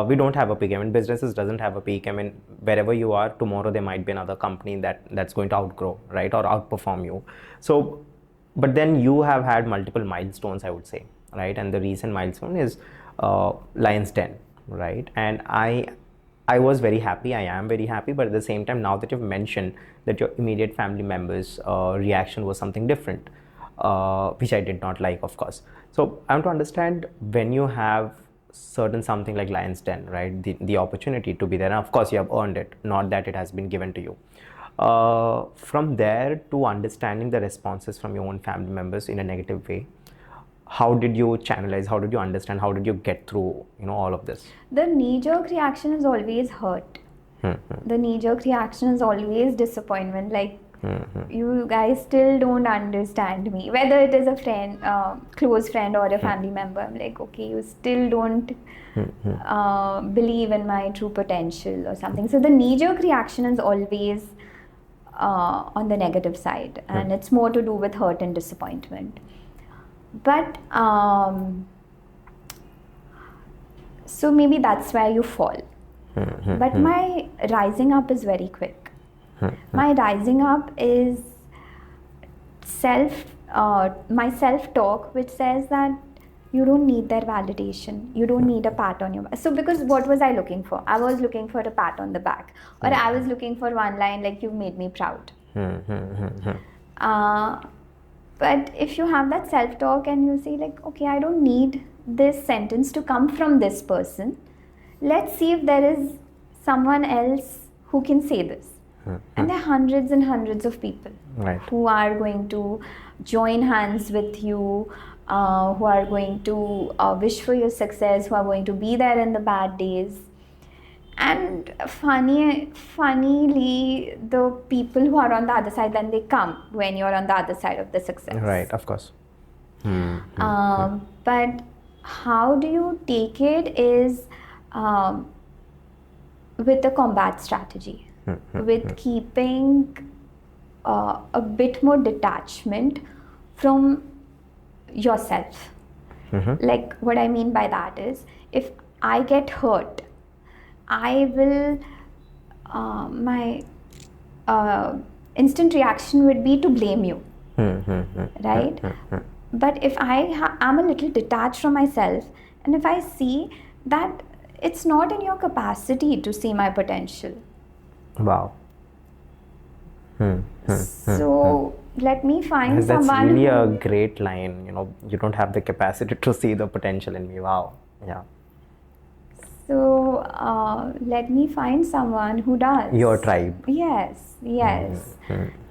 we don't have a peak. I mean, businesses doesn't have a peak. I mean, wherever you are, tomorrow there might be another company that's going to outgrow, right, or outperform you. So, but then you have had multiple milestones, I would say, right? And the recent milestone is Lion's Den, right? And I was very happy. I am very happy. But at the same time, now that you've mentioned that your immediate family members' reaction was something different, which I did not like, of course. So I want to understand, when you have certain something like Lion's Den, right? The opportunity to be there. And of course, you have earned it, not that it has been given to you. From there to understanding the responses from your own family members in a negative way, how did you channelize? How did you understand? How did you get through, all of this? The knee-jerk reaction is always hurt. The knee-jerk reaction is always disappointment. Like, you guys still don't understand me. Whether it is a friend, close friend, or a family member, I'm like, okay, you still don't believe in my true potential or something. So the knee-jerk reaction is always on the negative side, and it's more to do with hurt and disappointment. But so maybe that's where you fall. But my rising up is very quick. My rising up is my self-talk, which says that you don't need their validation. You don't need a pat on your back. So because what was I looking for? I was looking for a pat on the back, or I was looking for one line like, you made me proud. But if you have that self-talk and you say like, okay, I don't need this sentence to come from this person. Let's see if there is someone else who can say this. And there are hundreds and hundreds of people who are going to join hands with you, who are going to wish for your success, who are going to be there in the bad days. And funnily, the people who are on the other side, then they come when you're on the other side of the success. Right, of course. But how do you take it is with a combat strategy, with keeping a bit more detachment from yourself. Like, what I mean by that is, if I get hurt, I will, my instant reaction would be to blame you, right? But if I'm a little detached from myself, and if I see that it's not in your capacity to see my potential. Wow. So let me find That's someone really a who, great line. You don't have the capacity to see the potential in me. Wow. Yeah. so let me find someone who does. Your tribe. Yes, yes.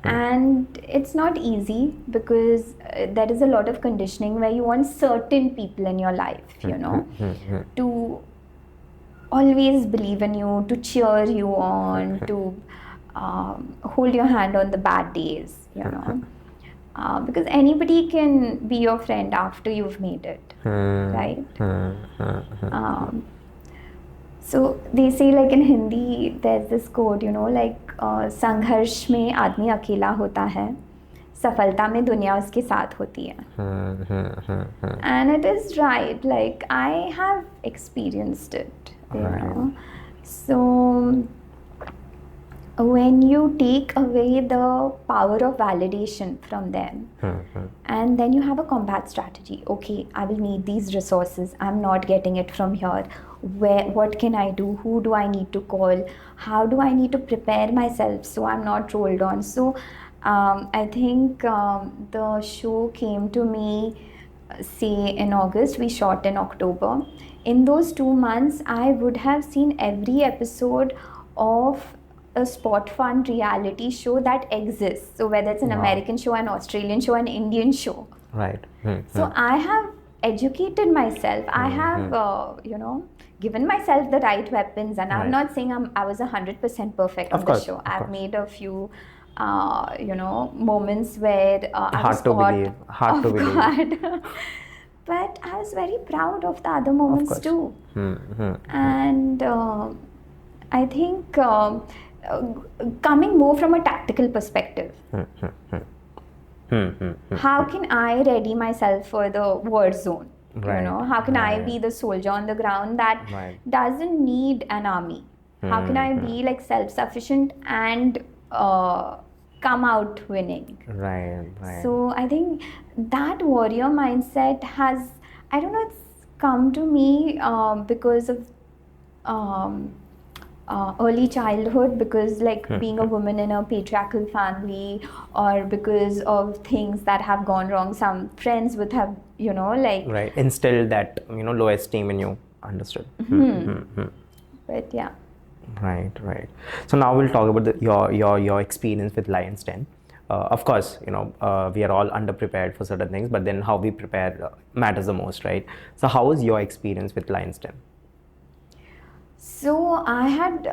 And it's not easy because there is a lot of conditioning where you want certain people in your life, to always believe in you, to cheer you on, to hold your hand on the bad days, because anybody can be your friend after you've made it, right? So they say, like in Hindi, there's this quote, संघर्ष में आदमी अकेला होता है, सफलता में दुनिया उसके साथ होती है. And it is right. Like, I have experienced it, So when you take away the power of validation from them, and then you have a combat strategy. Okay, I will need these resources. I'm not getting it from here. What can I do? Who do I need to call? How do I need to prepare myself so I'm not rolled on? So I think the show came to me, say in August. We shot in October. In those 2 months, I would have seen every episode of a spot fun reality show that exists. So whether it's an American show, an Australian show, an Indian show. Right. So I have educated myself. I have, given myself the right weapons. And I'm not saying I was 100% perfect on the show. I've made a few, moments where I was caught hard to believe. But I was very proud of the other moments too. And I think coming more from a tactical perspective, how can I ready myself for the war zone? How can I be the soldier on the ground that doesn't need an army? How can I be like self-sufficient and come out winning? Right. So I think that warrior mindset has, I don't know, it's come to me because of early childhood, because like being a woman in a patriarchal family, or because of things that have gone wrong. Some friends would have, instilled that low esteem in you. Understood. But yeah. Right. So now we'll talk about your experience with Lion's Den. Of course, we are all underprepared for certain things, but then how we prepare matters the most, right? So how was your experience with Lion's Den? So I had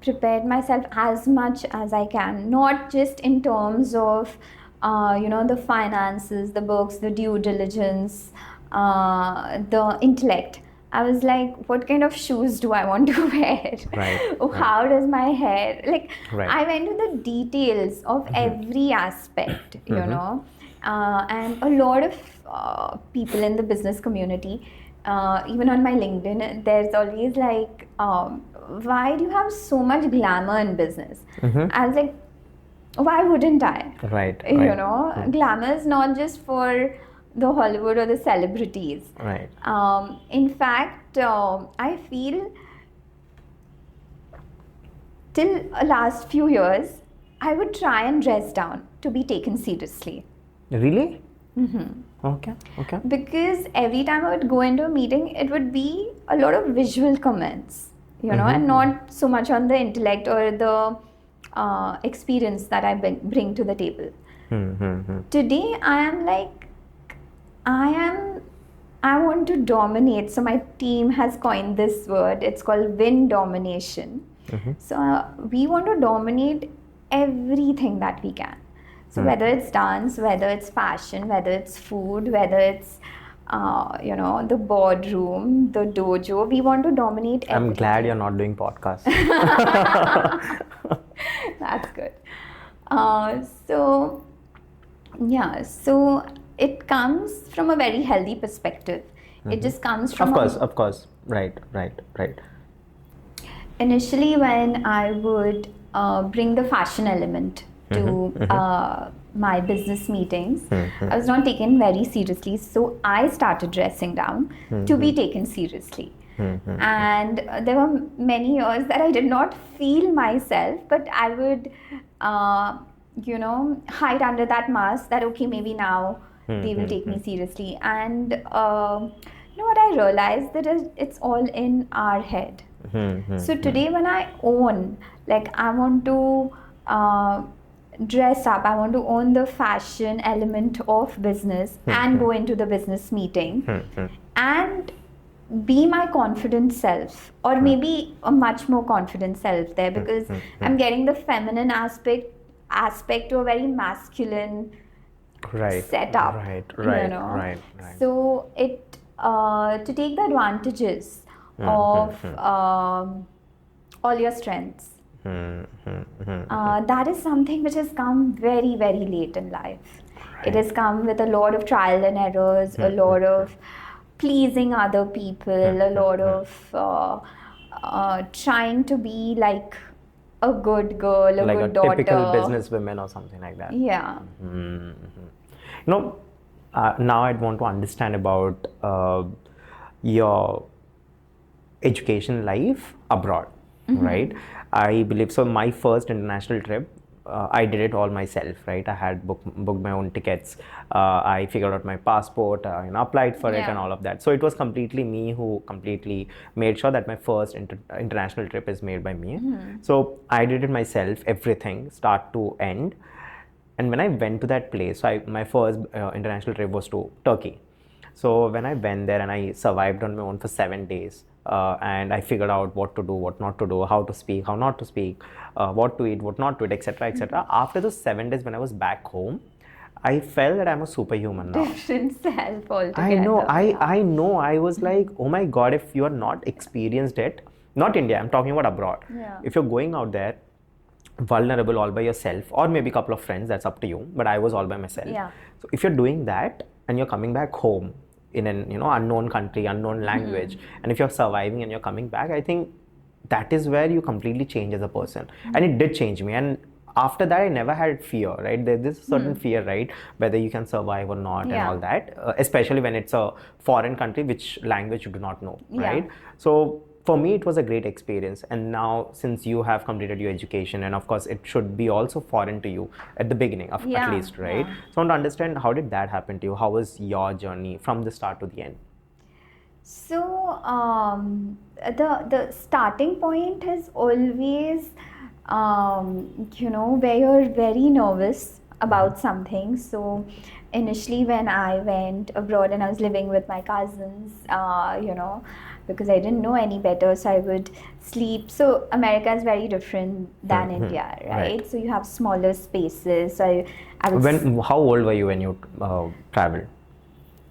prepared myself as much as I can, not just in terms of, the finances, the books, the due diligence, the intellect. I was like, what kind of shoes do I want to wear? How does my hair, I went to the details of every aspect, and a lot of people in the business community, even on my LinkedIn, there's always like, why do you have so much glamour in business? I was like, why wouldn't I? Right. Glamour is not just for the Hollywood or the celebrities. Right. In fact, I feel till last few years, I would try and dress down to be taken seriously. Really? Okay. Because every time I would go into a meeting, it would be a lot of visual comments, and not so much on the intellect or the experience that I bring to the table. Today, I am like, I want to dominate. So my team has coined this word. It's called win domination. So we want to dominate everything that we can. So whether it's dance, whether it's fashion, whether it's food, whether it's the boardroom, the dojo, we want to dominate everything. I'm glad you're not doing podcasts. That's good. So it comes from a very healthy perspective. It just comes from of course. Right. Initially, when I would bring the fashion element to my business meetings, I was not taken very seriously. So I started dressing down to be taken seriously. And there were many years that I did not feel myself, but I would, hide under that mask that, okay, maybe now they will take me seriously. And what I realized that it's all in our head. So today when I own, like I want to dress up, I want to own the fashion element of business and go into the business meeting and be my confident self, or maybe a much more confident self there, because I'm getting the feminine aspect to a very masculine setup. Right. So it to take the advantages of all your strengths. That is something which has come very, very late in life. It has come with a lot of trial and errors, a lot of pleasing other people, a lot of trying to be like a good girl, like good a daughter. typical businesswoman or something like that. Yeah. Now I'd want to understand about your education life abroad, right? I believe so. My first international trip, I did it all myself, right? I had booked my own tickets. I figured out my passport, applied for it and all of that. So it was completely me who completely made sure that my first international trip is made by me. So I did it myself, everything, start to end. And when I went to that place, my first international trip was to Turkey. So when I went there and I survived on my own for 7 days, and I figured out what to do, what not to do, how to speak, how not to speak, what to eat, what not to eat, etc., etc. After those 7 days, when I was back home, I felt that I'm a superhuman now. Different self altogether. I know. I was like, oh my God, if you are not experienced it, not India, I'm talking about abroad. If you're going out there, vulnerable all by yourself, or maybe a couple of friends, that's up to you, but I was all by myself. So if you're doing that and you're coming back home in an unknown country, unknown language, and if you're surviving and you're coming back, I think that is where you completely change as a person. And it did change me. And after that, I never had fear, right? There's this certain fear, right? Whether you can survive or not and all that, especially when it's a foreign country, which language you do not know, right? So for me, it was a great experience. And now, since you have completed your education, and of course, it should be also foreign to you at the beginning, at least, right? So I want to understand, how did that happen to you? How was your journey from the start to the end? So the starting point is always, where you're very nervous about something. So initially when I went abroad and I was living with my cousins, because I didn't know any better, so I would sleep. So America is very different than India, right? So you have smaller spaces. So How old were you when you traveled?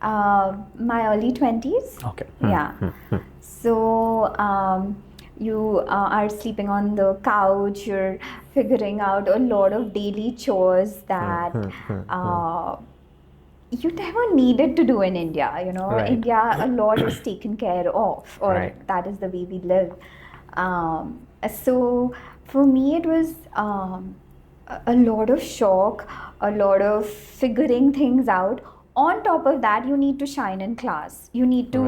My early 20s. Okay. So you are sleeping on the couch, you're figuring out a lot of daily chores that you never needed to do in India. India, a lot is taken care of, or that is the way we live. So for me, it was a lot of shock, a lot of figuring things out. On top of that, you need to shine in class. You need to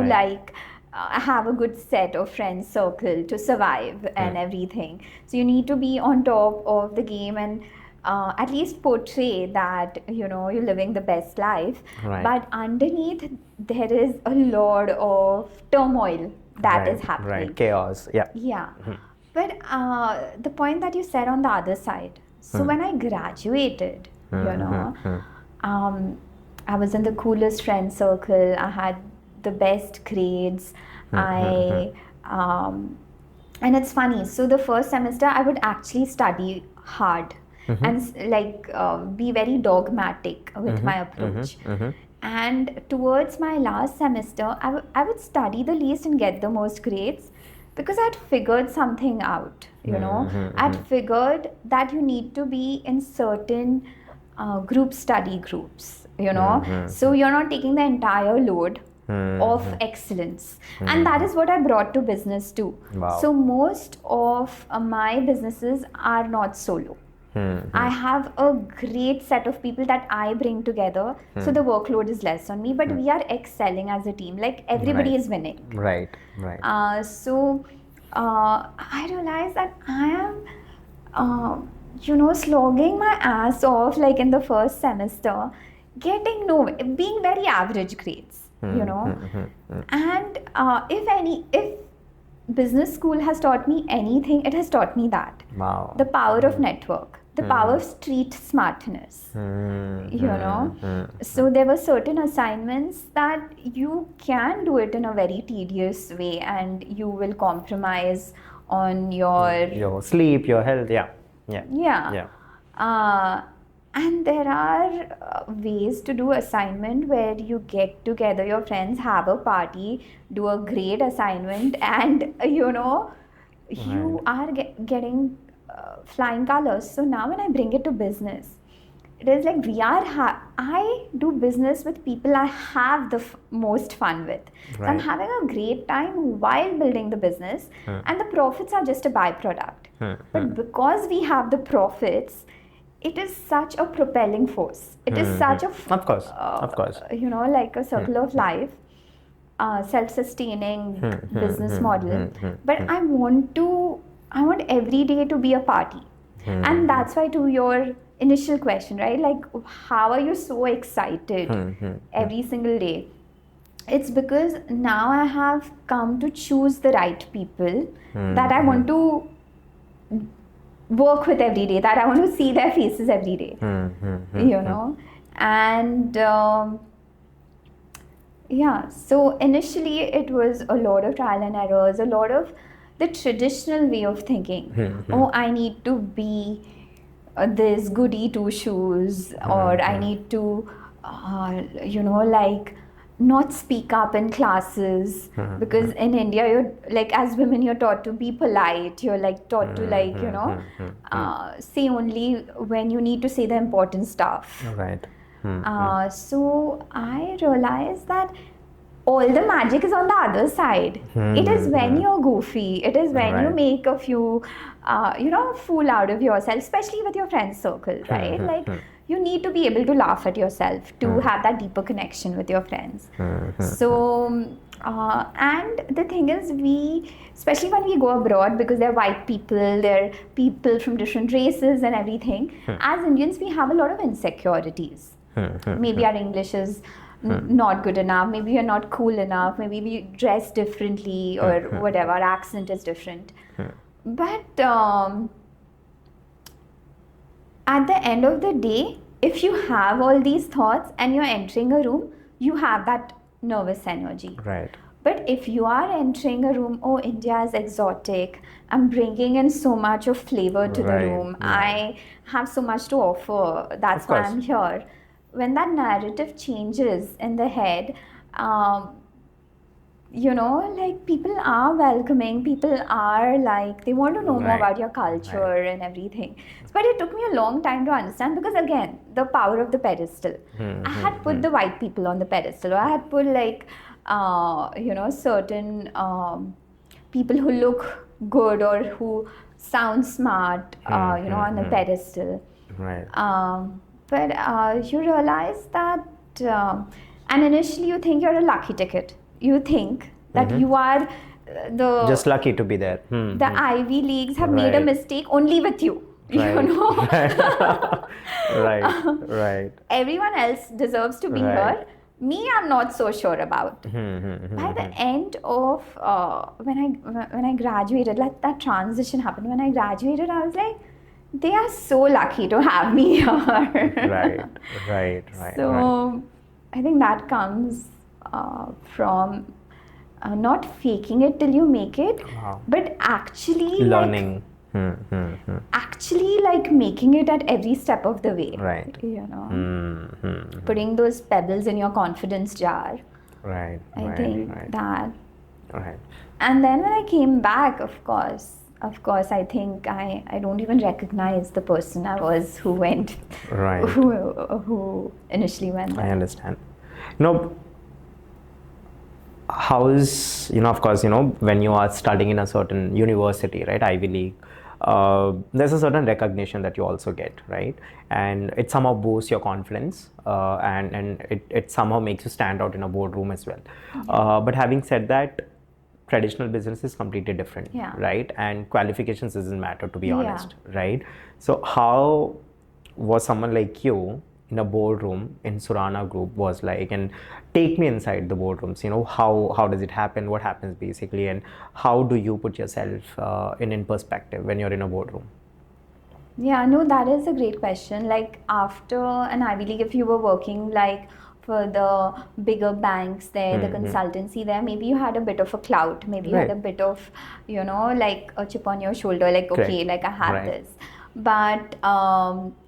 have a good set of friends circle to survive and everything. So you need to be on top of the game and at least portray that you're living the best life. But underneath, there is a lot of turmoil that is happening. Chaos. But the point that you said on the other side, so when I graduated, I was in the coolest friend circle. I had the best grades. And it's funny. So the first semester, I would actually study hard and be very dogmatic with my approach. And towards my last semester, I would study the least and get the most grades, because I'd figured something out. I'd figured that you need to be in certain group study groups. So you're not taking the entire load of excellence, and that is what I brought to business too. So most of my businesses are not solo. I have a great set of people that I bring together, so the workload is less on me, but we are excelling as a team. Like everybody Right. is winning. Right. So I realized that I am, slogging my ass off like in the first semester, getting nowhere, being very average grades, And if business school has taught me anything, it has taught me that. Wow. The power of network, the power of street smartness. So there were certain assignments that you can do it in a very tedious way, and you will compromise on your sleep, your health. And there are ways to do assignment where you get together your friends, have a party, do a great assignment, and you are getting flying colors. So now when I bring it to business, it is like I do business with people I have the most fun with. So I'm having a great time while building the business, and the profits are just a byproduct. But because we have the profits, it is such a propelling force. It is such a of course, like a circle of life, self-sustaining business model. But I want every day to be a party. And that's why, to your initial question, right? Like, how are you so excited every single day? It's because now I have come to choose the right people that I want to work with every day, that I want to see their faces every day, and so initially it was a lot of trial and errors, a lot of the traditional way of thinking. Oh, I need to be this goody two shoes, or I need to not speak up in classes, because in India, you're like, as women, you're taught to be polite. You're like taught to say only when you need to say the important stuff. Right. So I realized that all the magic is on the other side. It is when you're goofy. It is when you make a few, fool out of yourself, especially with your friend circle, right? Like, you need to be able to laugh at yourself to have that deeper connection with your friends. So, and the thing is, especially when we go abroad, because they're white people, they're people from different races and everything, as Indians, we have a lot of insecurities. Maybe our English is not good enough, maybe you're not cool enough, maybe we dress differently, or whatever, our accent is different. But at the end of the day, if you have all these thoughts and you're entering a room, you have that nervous energy. Right. But if you are entering a room, oh, India is exotic, I'm bringing in so much of flavor to the room, I have so much to offer, that's why I'm here. When that narrative changes in the head, like, people are welcoming, people are like, they want to know more about your culture and everything. But it took me a long time to understand, because again, the power of the pedestal. I had put the white people on the pedestal, or I had put like, certain people who look good or who sound smart, on the pedestal. Right. But you realize that, and initially you think you're a lucky ticket. You think that you are just lucky to be there. The Ivy Leagues have made a mistake only with you. Right. Everyone else deserves to be here. Me, I'm not so sure about. By the end of when I graduated, like, that transition happened. When I graduated, I was like, they are so lucky to have me here. Right. So I think that comes from not faking it till you make it, but actually learning. Actually, like, making it at every step of the way. Right. Putting those pebbles in your confidence jar. Right. I think that. Right. And then when I came back, of course, I think I don't even recognize the person I was who went, who initially went there. I understand. How's, of course, when you are studying in a certain university, right, Ivy League, there's a certain recognition that you also get, right? And it somehow boosts your confidence, and it somehow makes you stand out in a boardroom as well. But having said that, traditional business is completely different, Yeah. right? And qualifications doesn't matter, to be Yeah. honest, right? So how was someone like you in a boardroom in Surana Group was like, and take me inside the boardrooms, how does it happen, what happens basically, and how do you put yourself in perspective when you're in a boardroom? Yeah, no, that is a great question. Like after an Ivy League, if you were working like for the bigger banks there, the consultancy there, maybe you had a bit of a clout, maybe you had a Right. bit of, like a chip on your shoulder, like, okay, Correct. like I have Right. this. But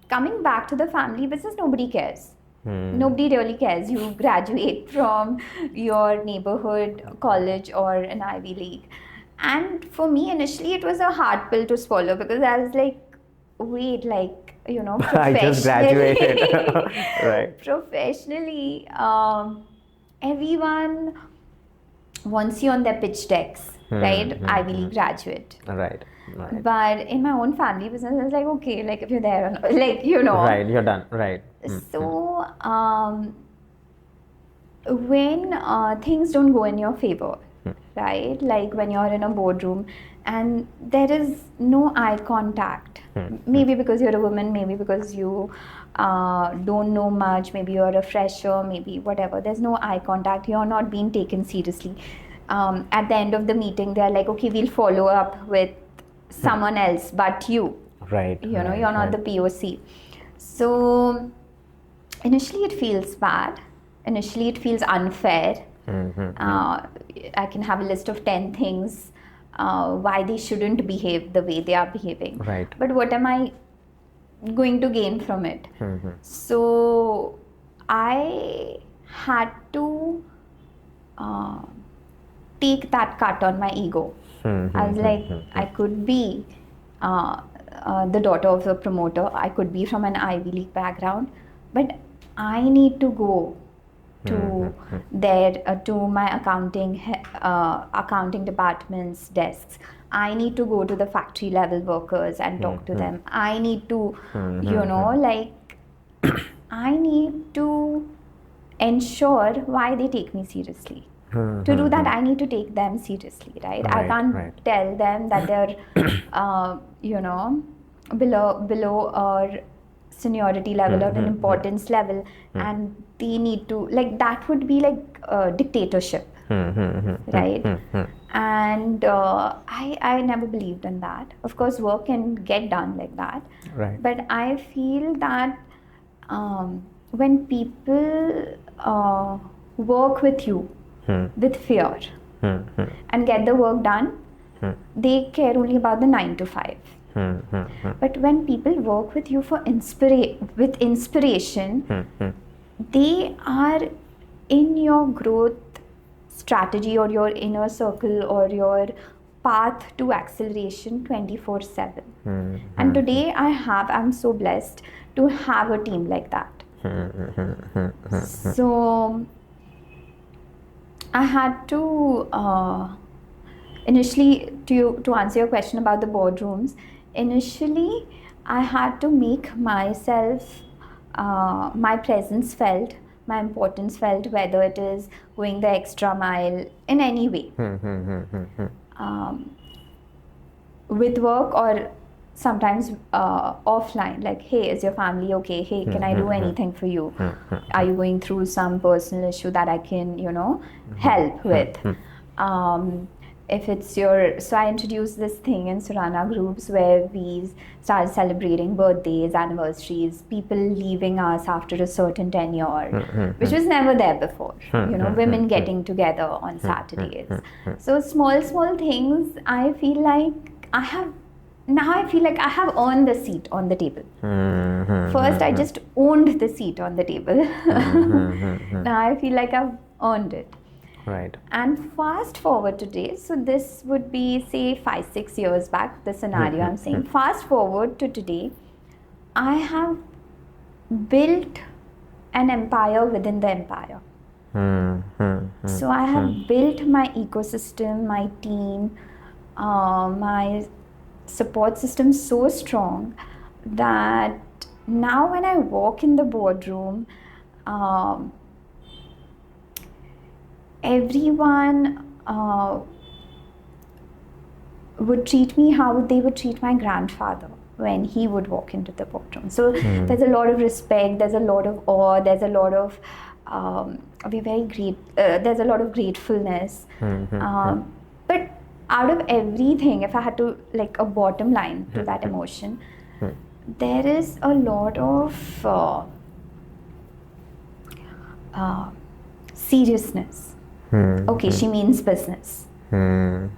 coming back to the family business, nobody cares. Nobody really cares. You graduate from your neighborhood college or an Ivy League. And for me, initially, it was a hard pill to swallow because I was like, wait, like, I just graduated. Right. professionally, everyone wants you on their pitch decks, right? Ivy League graduate. Right. Right. But in my own family business, I was like, okay, like if you're there, or not, like, Right. You're done. Right. So, when things don't go in your favor, right? Like when you're in a boardroom and there is no eye contact, maybe because you're a woman, maybe because you don't know much, maybe you're a fresher, maybe whatever. There's no eye contact, you're not being taken seriously. At the end of the meeting, they're like, okay, we'll follow up with someone else but you. Right. You're not the POC. So initially it feels bad. Initially it feels unfair. I can have a list of 10 things why they shouldn't behave the way they are behaving. Right. But what am I going to gain from it? So I had to take that cut on my ego. I was like, I could be the daughter of a promoter, I could be from an Ivy League background, but I need to go to to my accounting department's desks. I need to go to the factory level workers and talk to them. I need to, like, I need to ensure why they take me seriously. To do that, I need to take them seriously, right? I can't tell them that they're, below or seniority level or an importance level, and they need to, like, that would be like dictatorship, right? And I never believed in that. Of course, work can get done like that, Right. but I feel that when people work with you with fear and get the work done, they care only about the 9 to 5. But when people work with you for with inspiration, they are in your growth strategy or your inner circle or your path to acceleration 24/7. And today I'm so blessed to have a team like that. So I had to initially, to answer your question about the boardrooms, initially I had to make myself, my presence felt, my importance felt, whether it is going the extra mile in any way, with work or sometimes offline, like, hey, is your family okay? Hey, can I do anything for you? Are you going through some personal issue that I can, help with? If it's so I introduced this thing in Surana Groups where we started celebrating birthdays, anniversaries, people leaving us after a certain tenure, which was never there before. Women getting together on Saturdays. So small things, I feel like I have earned the seat on the table. First, I just owned the seat on the table. Now I feel like I've earned it. Right. And fast forward today, so this would be, say, 5-6 years back, the scenario I'm saying. Fast forward to today, I have built an empire within the empire. So I have built my ecosystem, my team, my support system so strong that now when I walk in the boardroom, everyone would treat me how they would treat my grandfather when he would walk into the boardroom. So there's a lot of respect, there's a lot of awe, there's a lot of we're very great. There's a lot of gratefulness. But out of everything, if I had to like a bottom line to that emotion, there is a lot of seriousness. Okay, she means business. Wow.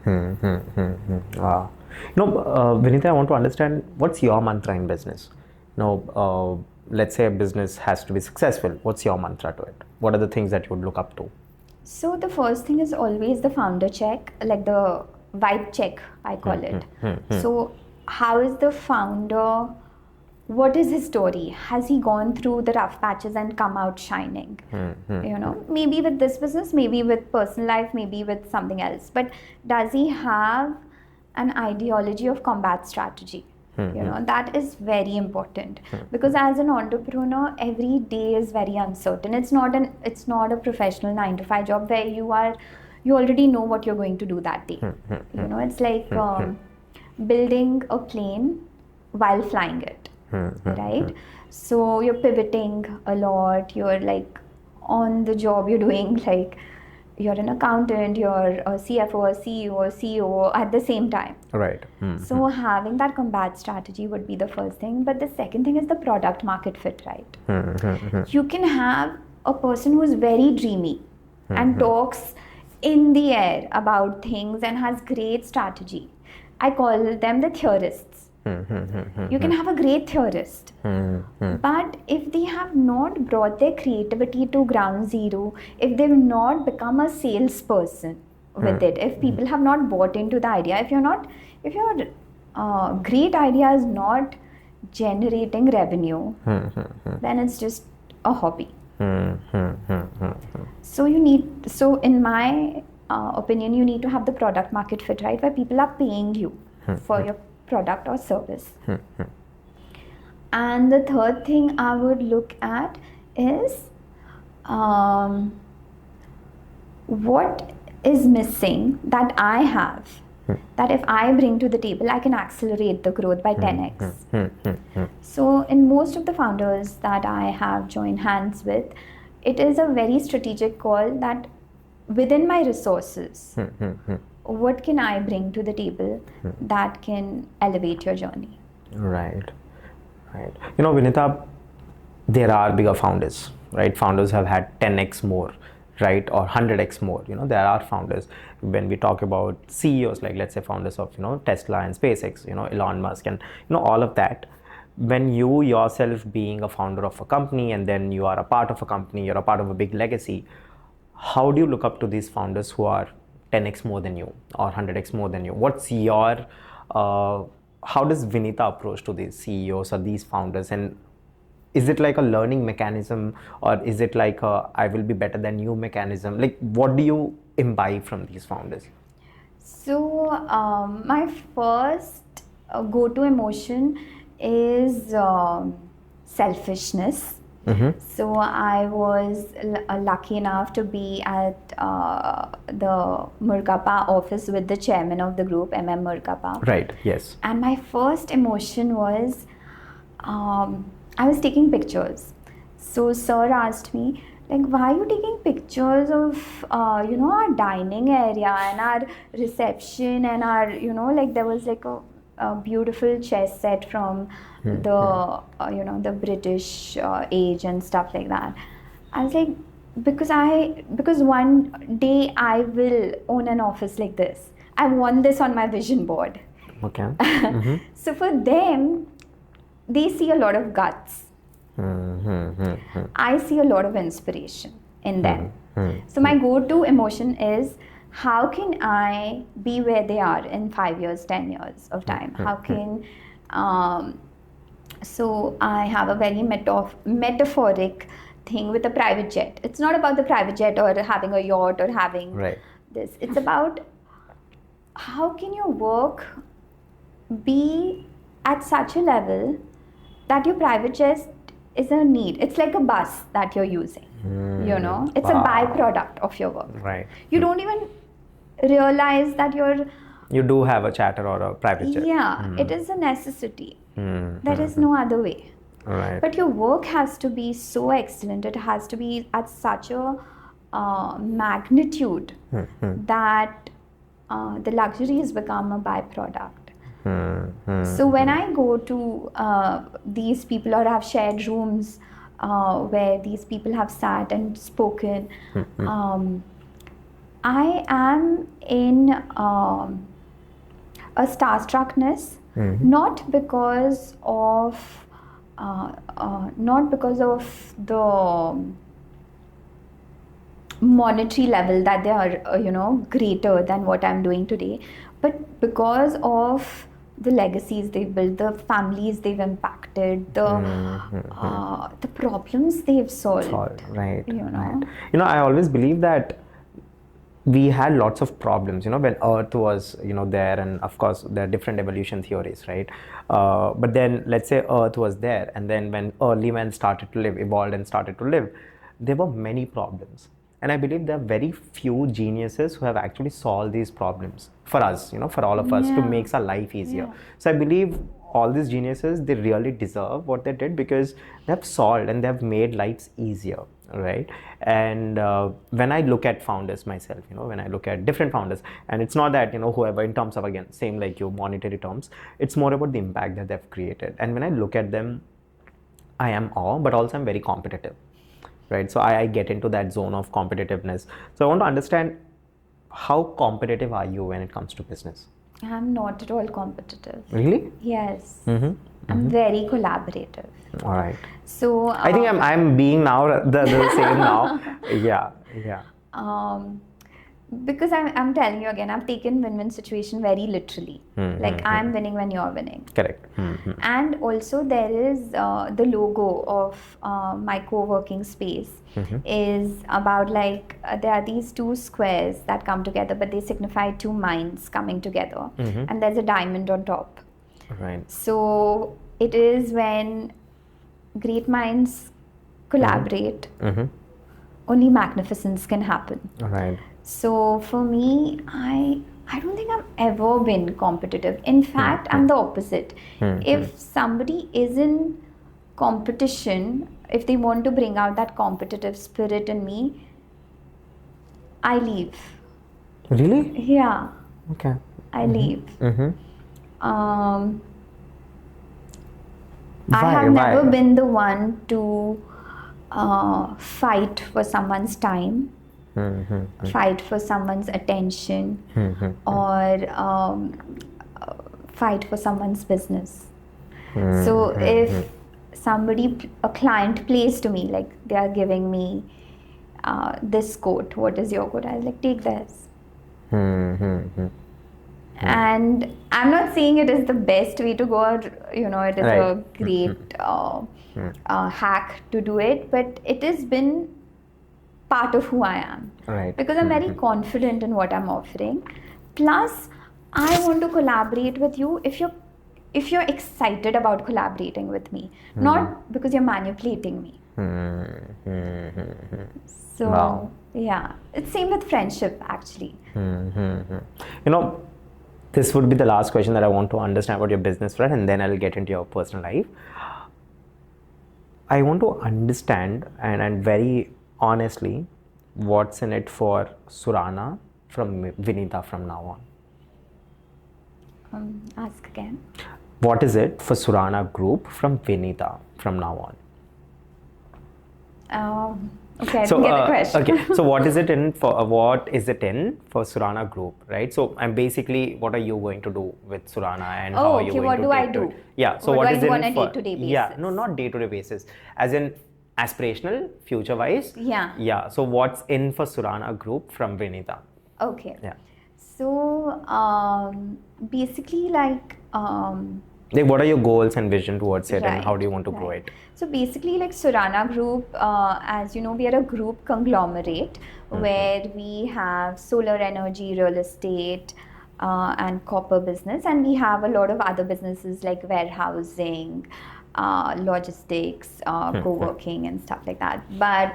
Vinita, I want to understand what's your mantra in business. Let's say a business has to be successful. What's your mantra to it? What are the things that you would look up to? So the first thing is always the founder check, like the vibe check, I call it. So how is the founder? What is his story? Has he gone through the rough patches and come out shining? Maybe with this business, maybe with personal life, maybe with something else. But does he have an ideology of combat strategy? That is very important, because as an entrepreneur, every day is very uncertain. It's not a professional 9-to-5 job where you already know what you're going to do that day. It's like building a plane while flying it. Right? So you're pivoting a lot, you're like on the job, you're doing like you're an accountant, you're a CFO, a CEO, a CEO at the same time. Right. So having that combat strategy would be the first thing. But the second thing is the product market fit, right? You can have a person who's very dreamy and talks in the air about things and has great strategy. I call them the theorists. You can have a great theorist, but if they have not brought their creativity to ground zero, if they've not become a salesperson with it, if people have not bought into the idea, if your great idea is not generating revenue, then it's just a hobby. So in my opinion, you need to have the product market fit, right, where people are paying you for your product or service. And the third thing I would look at is what is missing that I have, that if I bring to the table, I can accelerate the growth by 10x. So in most of the founders that I have joined hands with, it is a very strategic call that within my resources, what can I bring to the table that can elevate your journey? Right. Vinita, there are bigger founders, right? Founders have had 10x more, right? Or 100x more. There are founders. When we talk about CEOs, like let's say founders of, Tesla and SpaceX, Elon Musk and, all of that. When you yourself being a founder of a company and then you are a part of a company, you're a part of a big legacy, how do you look up to these founders who are 10x more than you or 100x more than you? What's your, how does Vinita approach to these CEOs or these founders? And is it like a learning mechanism, or is it like a I will be better than you mechanism? Like, what do you imbibe from these founders? So my first go-to emotion is selfishness. So I was lucky enough to be at the Murkapa office with the chairman of the group, Murkapa. Right, yes. And my first emotion was, I was taking pictures. So sir asked me, like, why are you taking pictures of, our dining area and our reception and our, like there was like a beautiful chess set from the British age and stuff like that. I was like, because one day I will own an office like this. I want this on my vision board. Okay. So for them, they see a lot of guts. I see a lot of inspiration in them. So my go-to emotion is, how can I be where they are in 5 years, 10 years of time? How can, so I have a very metaphoric thing with a private jet. It's not about the private jet or having a yacht or having this. It's about how can your work be at such a level that your private jet is a need. It's like a bus that you're using. You know, it's a byproduct of your work. Right. You don't even realize that You do have a charter or a private jet. yeah, it is a necessity. Mm. There is no other way. Right. But your work has to be so excellent. It has to be at such a magnitude that the luxury has become a byproduct. So when I go to these people or have shared rooms where these people have sat and spoken, I am in a starstruckness, not because of the monetary level that they are, greater than what I'm doing today, but because of the legacies they've built, the families they've impacted, the problems they've solved. Right. Right. I always believe that we had lots of problems, when Earth was, there, and of course there are different evolution theories, right? But then let's say Earth was there, and then when early men started to live, evolved and started to live, there were many problems. And I believe there are very few geniuses who have actually solved these problems for us, for all of us, to make our life easier. Yeah. So I believe all these geniuses, they really deserve what they did because they have solved and they have made lives easier, right? And when I look at founders myself, when I look at different founders, and it's not that, whoever in terms of, again, same like you, monetary terms, it's more about the impact that they've created. And when I look at them, I am awe, but also I'm very competitive. Right, so I get into that zone of competitiveness. So I want to understand, how competitive are you when it comes to business? I'm not at all competitive. Really? Yes. I'm very collaborative. All right. So I think I'm being now the same now. Yeah. Because I'm telling you again, I've taken win-win situation very literally. Like I'm winning when you're winning. Correct. And also there is the logo of my co-working space is about there are these two squares that come together, but they signify two minds coming together, and there's a diamond on top. Right. So it is when great minds collaborate, only magnificence can happen. Right. So for me, I don't think I've ever been competitive. In fact, I'm the opposite. If somebody is in competition, if they want to bring out that competitive spirit in me, I leave. Really? Yeah. Okay. I leave. I Why? have never been the one to fight for someone's time. Fight for someone's attention, or fight for someone's business. So if a client plays to me, like they are giving me this quote, what is your quote? I was like, take this. And I'm not saying it is the best way to go, or it is a great hack to do it, but it has been part of who I am. Right. Because I'm very confident in what I'm offering. Plus, I want to collaborate with you if you're excited about collaborating with me, not because you're manipulating me. So Wow. yeah, it's same with friendship actually. This would be the last question that I want to understand about your business, friend, and then I'll get into your personal life. I want to understand and very honestly, what's in it for Surana from Vinita from now on? Ask again. What is it for Surana Group from Vinita from now on? Okay, I didn't get the question. Okay, so what is it in for Surana Group, right? So I'm basically, what are you going to do with Surana, and how are you going what to do I take to do? it? Yeah, so What what do I is do in on a for day-to-day Yeah, basis? no, not day-to-day basis, as in aspirational, future-wise. Yeah. So what's in for Surana Group from Vinita? Okay. Yeah. So basically, What are your goals and vision towards it, and Right, how do you want to grow right. it? So basically, Surana Group, as you know, we are a group conglomerate where we have solar energy, real estate, and copper business, and we have a lot of other businesses like warehousing, logistics, co-working and stuff like that. But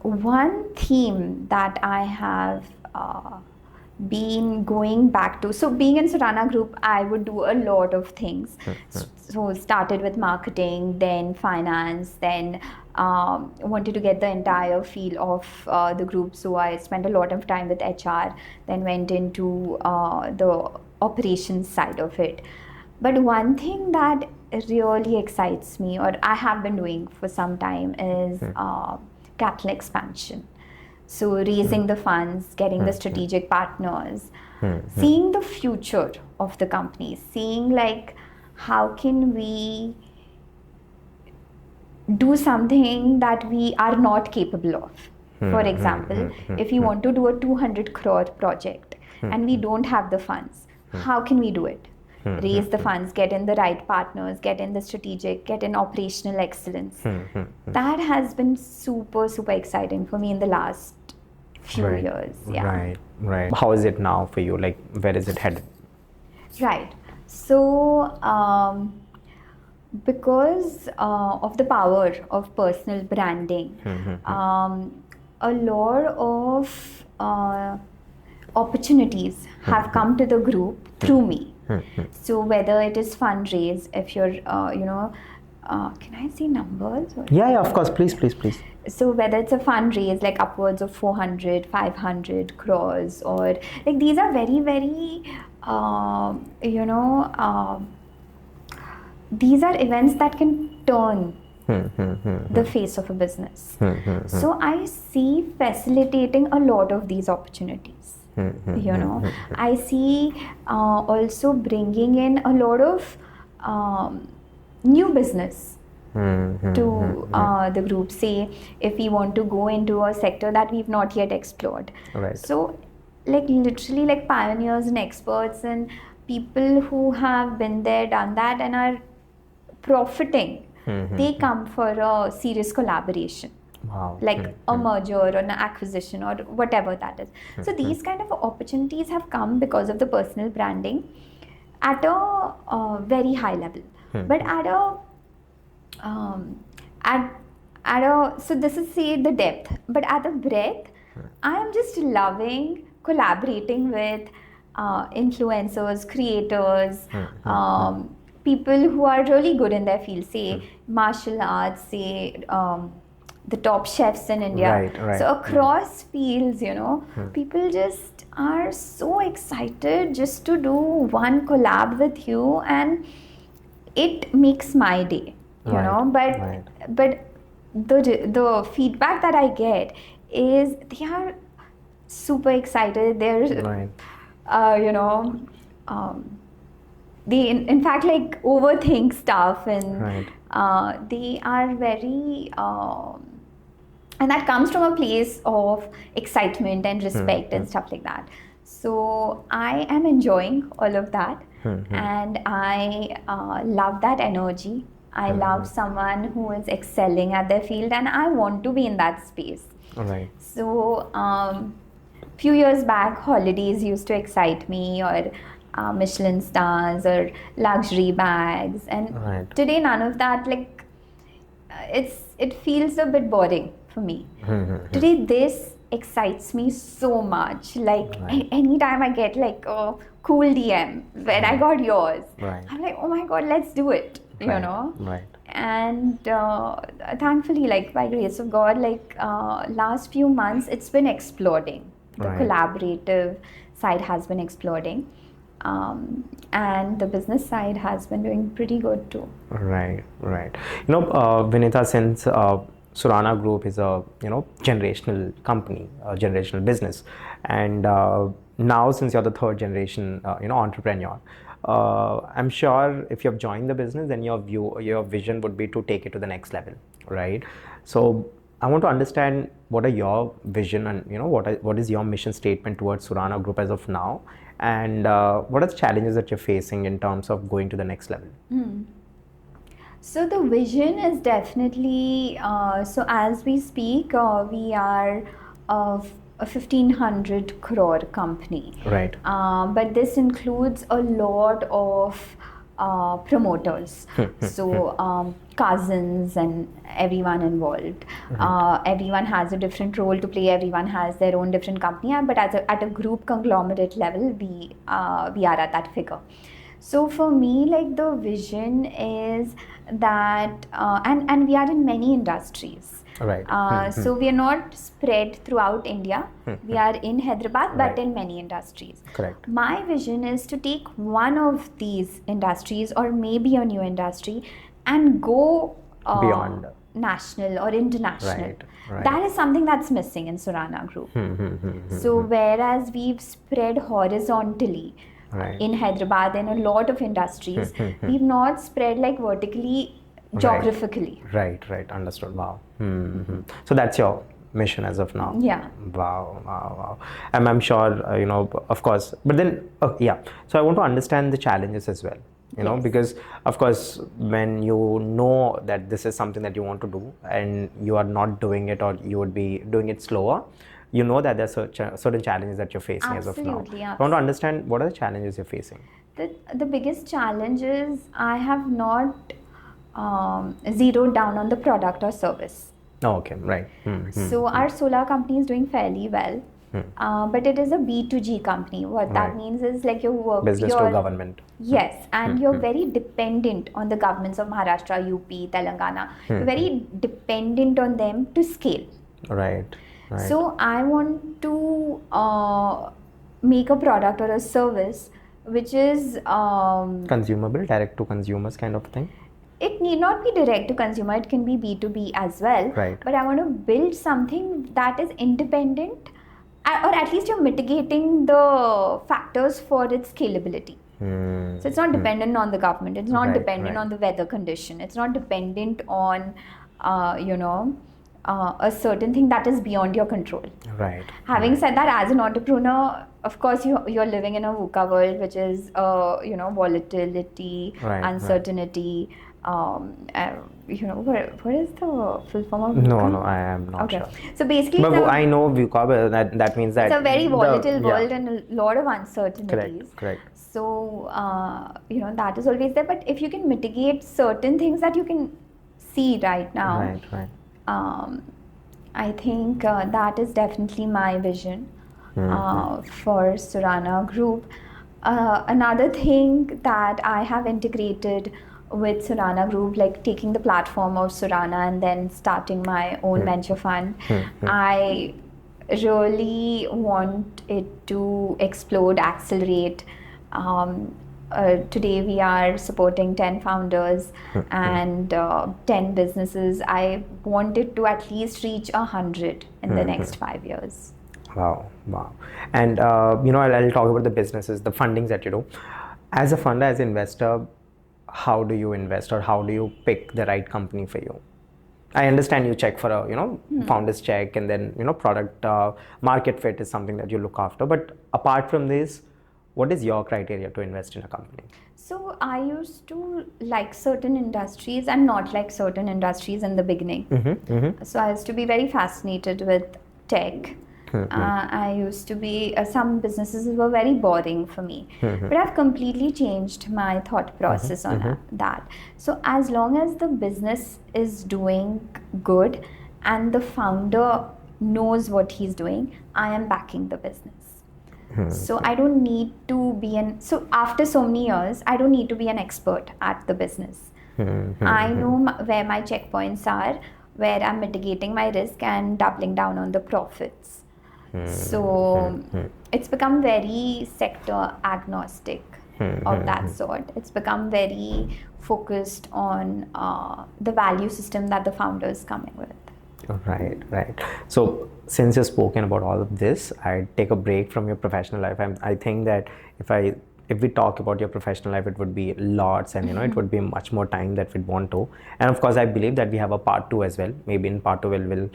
one theme that I have been going back to, so being in Surana Group, I would do a lot of things. So started with marketing, then finance, then wanted to get the entire feel of the group. So I spent a lot of time with HR, then went into the operations side of it. But one thing that really excites me, or I have been doing for some time, is capital expansion. So raising the funds, getting the strategic partners, seeing the future of the company, seeing like how can we do something that we are not capable of. For example, if you want to do a 200 crore project and we don't have the funds, how can we do it? Raise the funds, get in the right partners, get in the strategic, get in operational excellence. That has been super, super exciting for me in the last few years. Yeah. Right. How is it now for you? Like, where is it headed? Right. So, because of the power of personal branding, a lot of opportunities have come to the group through me. So whether it is fundraise, if you're, can I say numbers? Yeah, of course. Please. So whether it's a fundraise like upwards of 400, 500 crores, or like these are very, very, these are events that can turn the face of a business. So I see facilitating a lot of these opportunities. I see also bringing in a lot of new business to the group. Say if we want to go into a sector that we've not yet explored. Right. So like literally like pioneers and experts and people who have been there, done that and are profiting, they come for a serious collaboration. Wow. Like a merger or an acquisition or whatever that is. So these kind of opportunities have come because of the personal branding at a very high level. But at a so this is say the depth, but at the breadth, I am just loving collaborating with influencers, creators, people who are really good in their field, say martial arts, say the top chefs in India. Right. So across fields, people just are so excited just to do one collab with you, and it makes my day, But the feedback that I get is they are super excited. They're, they in fact like overthink stuff, and they are very and that comes from a place of excitement and respect and stuff like that. So I am enjoying all of that, and I love that energy. I love someone who is excelling at their field, and I want to be in that space. Right. So few years back, holidays used to excite me, or Michelin stars or luxury bags, and today none of that. Like it feels a bit boring for me. Today this excites me so much. Like anytime I get like a cool DM when I got yours, I'm like, oh my god, let's do it. And thankfully, like by grace of God, like last few months it's been exploding. The collaborative side has been exploding. And the business side has been doing pretty good too. Right. Vinita, since Surana Group is a generational company, a generational business, and now since you're the third generation entrepreneur, I'm sure if you've joined the business, then your vision would be to take it to the next level, right? So I want to understand what are your vision and what is your mission statement towards Surana Group as of now, and what are the challenges that you're facing in terms of going to the next level? So the vision is definitely, so as we speak, we are a 1500 crore company. Right. But this includes a lot of promoters. So cousins and everyone involved. Everyone has a different role to play. Everyone has their own different company. But at a group conglomerate level, we are at that figure. So for me, like the vision is that, and we are in many industries. Right. So we are not spread throughout India. We are in Hyderabad, but in many industries. Correct. My vision is to take one of these industries or maybe a new industry and go Beyond. national or international. Right. That is something that's missing in Surana Group. So whereas we've spread horizontally in Hyderabad in a lot of industries, we've not spread like vertically, geographically. Right. Understood. Wow. So that's your mission as of now. Yeah. Wow. I'm sure, of course, but then, yeah. So I want to understand the challenges as well, because of course, when you know that this is something that you want to do and you are not doing it, or you would be doing it slower, you know that there's certain challenges that you're facing as of now. Absolutely. I want to understand, what are the challenges you're facing? The biggest challenge is I have not zeroed down on the product or service. Oh, okay, right. So our solar company is doing fairly well, but it is a B2G company. What that means is like your work, business to government. Yes, and you're very dependent on the governments of Maharashtra, UP, Telangana. You're very dependent on them to scale. Right. So I want to make a product or a service which is consumable, direct to consumers kind of thing. It need not be direct to consumer, it can be B2B as well. Right. But I want to build something that is independent, or at least you're mitigating the factors for its scalability. So it's not dependent on the government, it's not dependent on the weather condition, it's not dependent on, a certain thing that is beyond your control. Right. Having said that, as an entrepreneur, of course, you're living in a VUCA world, which is, volatility, uncertainty. What is the full form of VUCA? No, I am not sure. So basically, but I know VUCA, but that means that it's a very volatile world and a lot of uncertainties. Correct. So, that is always there. But if you can mitigate certain things that you can see right now, I think that is definitely my vision for Surana Group. Another thing that I have integrated with Surana Group, like taking the platform of Surana and then starting my own venture fund, I really want it to explode, accelerate. Today we are supporting 10 founders and 10 businesses. I want it to at least reach 100 in the next 5 years. Wow. And I'll talk about the businesses, the fundings that you do. As a funder, as an investor, how do you invest, or how do you pick the right company for you? I understand you check for a founder's check, and then product market fit is something that you look after. But apart from this, what is your criteria to invest in a company? So I used to like certain industries and not like certain industries in the beginning. So I used to be very fascinated with tech. I used to be, some businesses were very boring for me. But I've completely changed my thought process on that. So as long as the business is doing good and the founder knows what he's doing, I am backing the business. So I don't need to be so after so many years, I don't need to be an expert at the business. I know where my checkpoints are, where I'm mitigating my risk and doubling down on the profits. So it's become very sector agnostic of that sort. It's become very focused on the value system that the founder is coming with. Right. So since you've spoken about all of this, I'd take a break from your professional life. I think that if we talk about your professional life, it would be lots, and it would be much more time that we'd want to. And of course, I believe that we have a part 2 as well. Maybe in part 2 we'll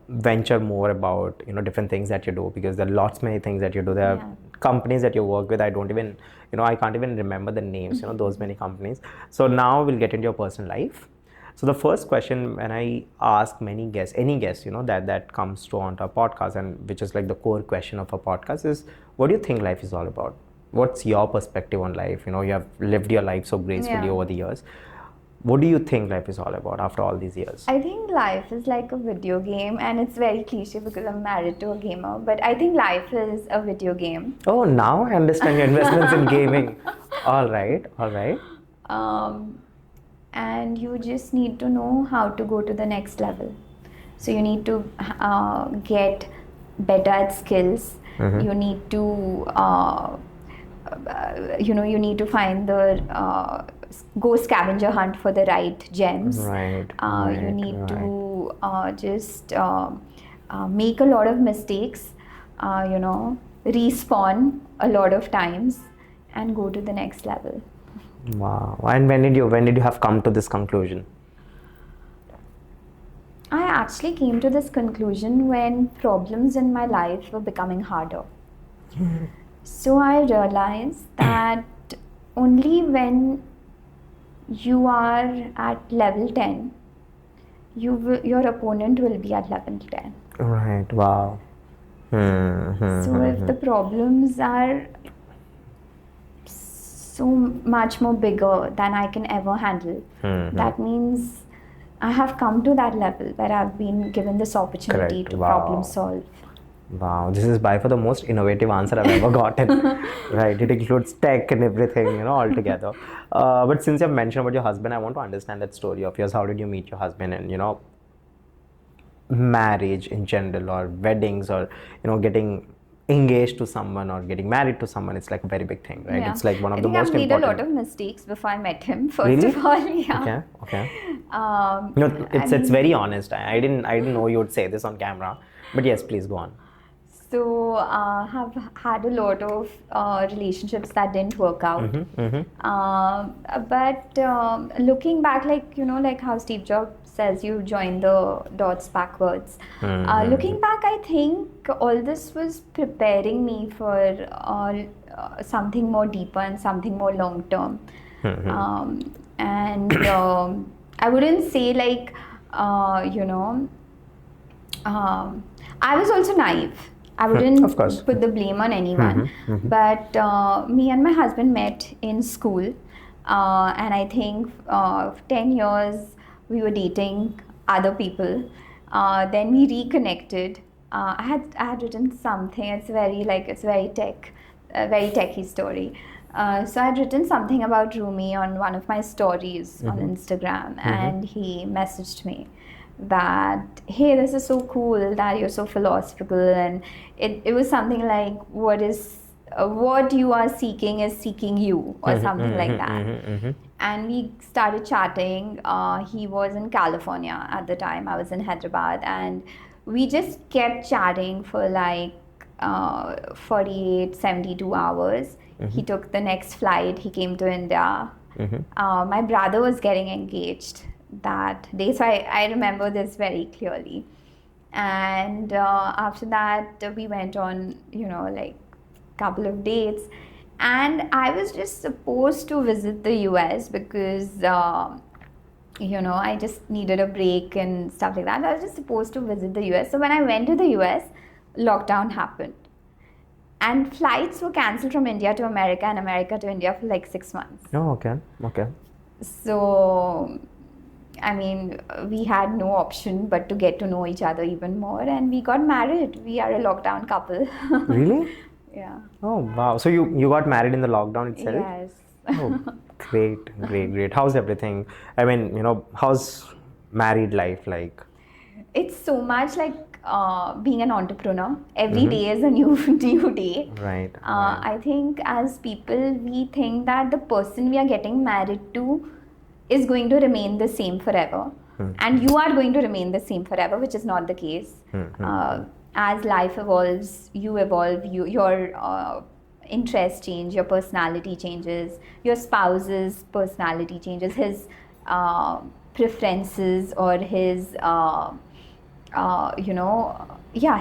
venture more about different things that you do, because there are many things that you do. There are companies that you work with. I don't even I can't even remember the names. Those many companies. So now we'll get into your personal life. So the first question when I ask many guests, any guest, that comes to onto a podcast, and which is like the core question of a podcast is, what do you think life is all about? What's your perspective on life? You have lived your life so gracefully Yeah. over the years. What do you think life is all about after all these years? I think life is like a video game, and it's very cliche because I'm married to a gamer, but I think life is a video game. Oh, now I understand your investments in gaming. All right. And you just need to know how to go to the next level. So you need to get better at skills. You need to you need to find the go scavenger hunt for the right gems. Right. You need to just make a lot of mistakes, respawn a lot of times, and go to the next level. Wow. And when did you have come to this conclusion? I actually came to this conclusion when problems in my life were becoming harder. So I realized that only when you are at level 10, your opponent will be at level 10. Right. Wow. So if the problems are so much more bigger than I can ever handle, that means I have come to that level where I've been given this opportunity Correct. to Wow. problem solve. Wow, this is by far the most innovative answer I've ever gotten. Right, it includes tech and everything, all together. But since you've mentioned about your husband, I want to understand that story of yours. How did you meet your husband, and marriage in general, or weddings, or getting engaged to someone or getting married to someone? It's like a very big thing, right? Yeah. It's like one of I the think most I've made important. a lot of mistakes before I met him. First Really? of all, yeah. Okay. I It's mean, very honest. I didn't know you would say this on camera, but yes, please go on. So have had a lot of relationships that didn't work out. But looking back, like how Steve Jobs says, you join the dots backwards. Looking back, I think all this was preparing me for something more deeper and something more long term. And I wouldn't say I was also naive. I wouldn't Of course. put the blame on anyone. But me and my husband met in school, and I think 10 years we were dating other people. Then we reconnected. I had written something. It's very techy story. So I had written something about Rumi on one of my stories on Instagram, and he messaged me that, hey, this is so cool that you're so philosophical, and it was something like, what you are seeking is seeking you, or something like that. And we started chatting. He was in California at the time, I was in Hyderabad, and we just kept chatting for 48, 72 hours. He took the next flight, he came to India. My brother was getting engaged that day, so I remember this very clearly. And after that we went on couple of dates, and I was just supposed to visit the US because I just needed a break and stuff like that. I was just supposed to visit the US. So when I went to the US, lockdown happened, and flights were cancelled from India to America and America to India for 6 months. Oh, okay. So I mean, we had no option but to get to know each other even more, and we got married. We are a lockdown couple. Really? Yeah. Oh, wow. So you got married in the lockdown itself? Yes. Oh, great. How's everything? I mean, how's married life like? It's so much like being an entrepreneur. Every day is a new day. Right. I think as people, we think that the person we are getting married to is going to remain the same forever, and you are going to remain the same forever, which is not the case. As life evolves, you evolve, your interests change, your personality changes, your spouse's personality changes, his preferences, or his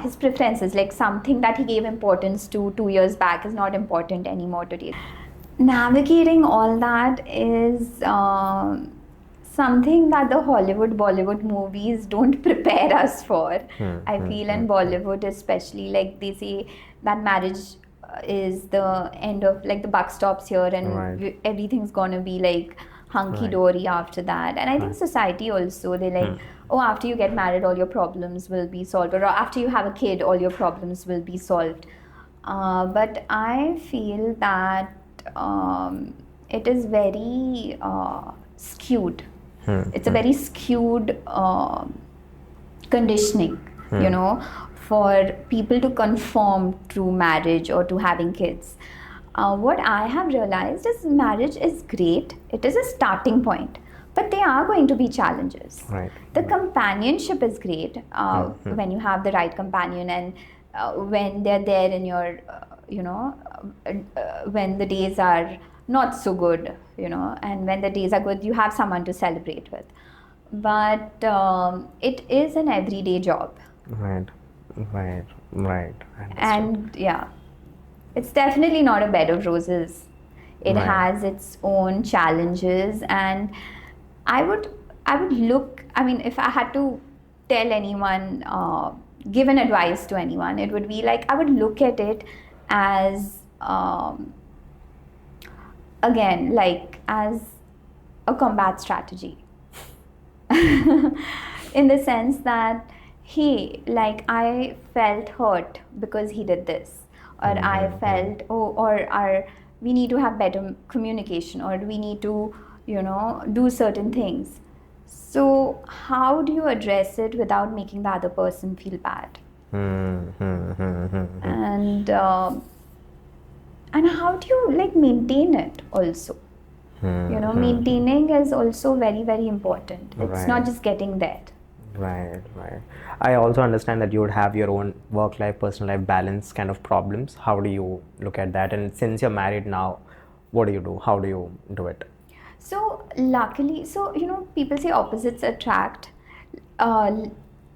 his preferences, like something that he gave importance to 2 years back is not important anymore today. Navigating all that is something that the Hollywood, Bollywood movies don't prepare us for. I feel in Bollywood, especially, like they say that marriage is the end of, like, the buck stops here, and Right. everything's gonna be like hunky dory after that. And I think society also, they like, oh, after you get married, all your problems will be solved, or after you have a kid, all your problems will be solved. But I feel that it is very skewed. It's a very skewed conditioning, you know, for people to conform to marriage or to having kids. What I have realized is marriage is great. It is a starting point, but there are going to be challenges. Right. The companionship is great when you have the right companion, and when they're there in your, when the days are not so good, and when the days are good, you have someone to celebrate with. But it is an everyday job. Right. Understood. And yeah, it's definitely not a bed of roses. It has its own challenges, and I would look, I mean, if I had to tell anyone, give an advice to anyone, it would be like, I would look at it as again, like, as a combat strategy. In the sense that, hey, like, I felt hurt because he did this, or I felt, we need to have better communication, or we need to, do certain things. So how do you address it without making the other person feel bad? And how do you, like, maintain it also? Maintaining is also very, very important. It's not just getting there. Right. I also understand that you would have your own work-life, personal life balance kind of problems. How do you look at that? And since you're married now, what do you do? How do you do it? So luckily, people say opposites attract.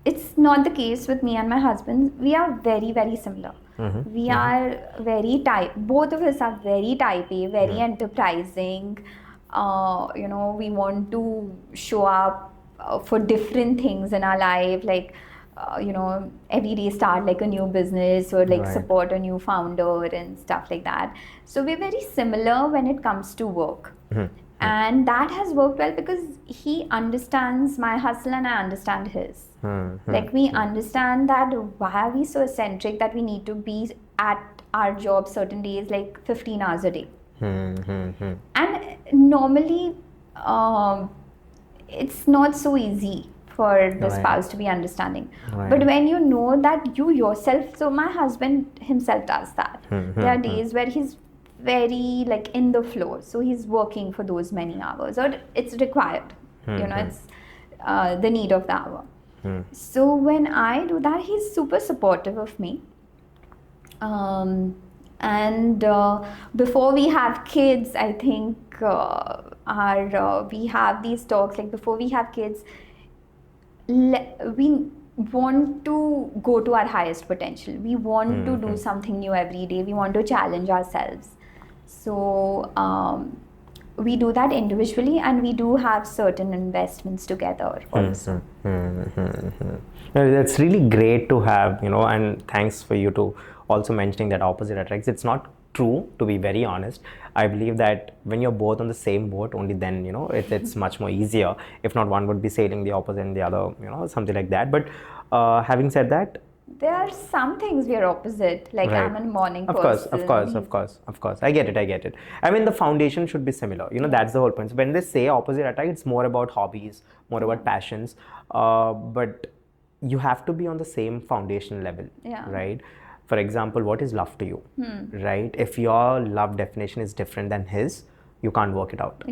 It's not the case with me and my husband. We are very, very similar. We are very both of us are very type A, very enterprising. We want to show up for different things in our life, like, every day start like a new business, or like support a new founder and stuff like that. So we're very similar when it comes to work. And that has worked well because he understands my hustle and I understand his. Like, we understand that why are we so eccentric that we need to be at our job certain days, like 15 hours a day. And normally it's not so easy for the spouse to be understanding. But when you know that you yourself, so my husband himself does that. There are days where he's very, like, in the flow, so he's working for those many hours, or it's required. It's the need of the hour. So when I do that, he's super supportive of me. And before we have kids, I think we have these talks, like, before we have kids, we want to go to our highest potential. We want to do something new every day. We want to challenge ourselves. So we do that individually, and we do have certain investments together also. That's really great to have, and thanks for you to also mentioning that opposite attracts. It's not true, to be very honest. I believe that when you're both on the same boat, only then, it's much more easier. If not, one would be sailing the opposite and the other, something like that. But having said that, there are some things we are opposite, like I'm a morning person. Of course. I get it. I mean, the foundation should be similar. That's the whole point. So when they say opposite attract, it's more about hobbies, more about passions. But you have to be on the same foundation level, right? For example, what is love to you, right? If your love definition is different than his, you can't work it out,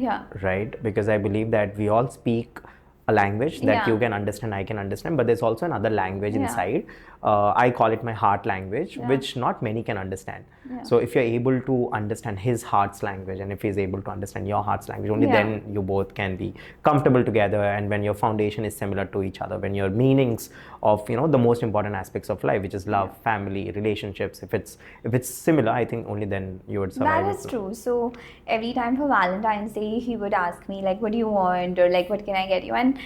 right? Because I believe that we all speak a language that Yeah. you can understand, I can understand, but there's also another language Yeah. inside. I call it my heart language, Yeah. which not many can understand. Yeah. So if you're able to understand his heart's language, and if he's able to understand your heart's language, only Yeah. then you both can be comfortable together. And when your foundation is similar to each other, when your meanings of, you know, the most important aspects of life, which is love, family, relationships, if it's similar, I think only then you would survive. That is true. So every time for Valentine's Day, he would ask me like, "What do you want?" or like, "What can I get you?" And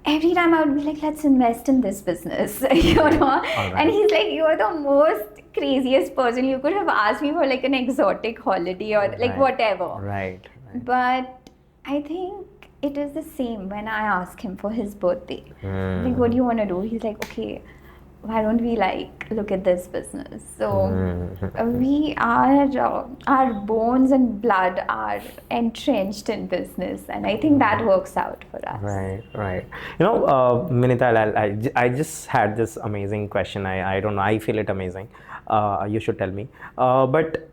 every time I would be like, "Let's invest in this business," you know. Alright. And he's like, "You're the most craziest person. You could have asked me for like an exotic holiday or like Right. whatever." Right. But I think it is the same when I ask him for his birthday. Hmm. Like, what do you want to do? He's like, okay, why don't we like look at this business? So we are, our bones and blood are entrenched in business, and I think that works out for us. Right. You know, Vinita, I just had this amazing question. I don't know. I feel it amazing. You should tell me. But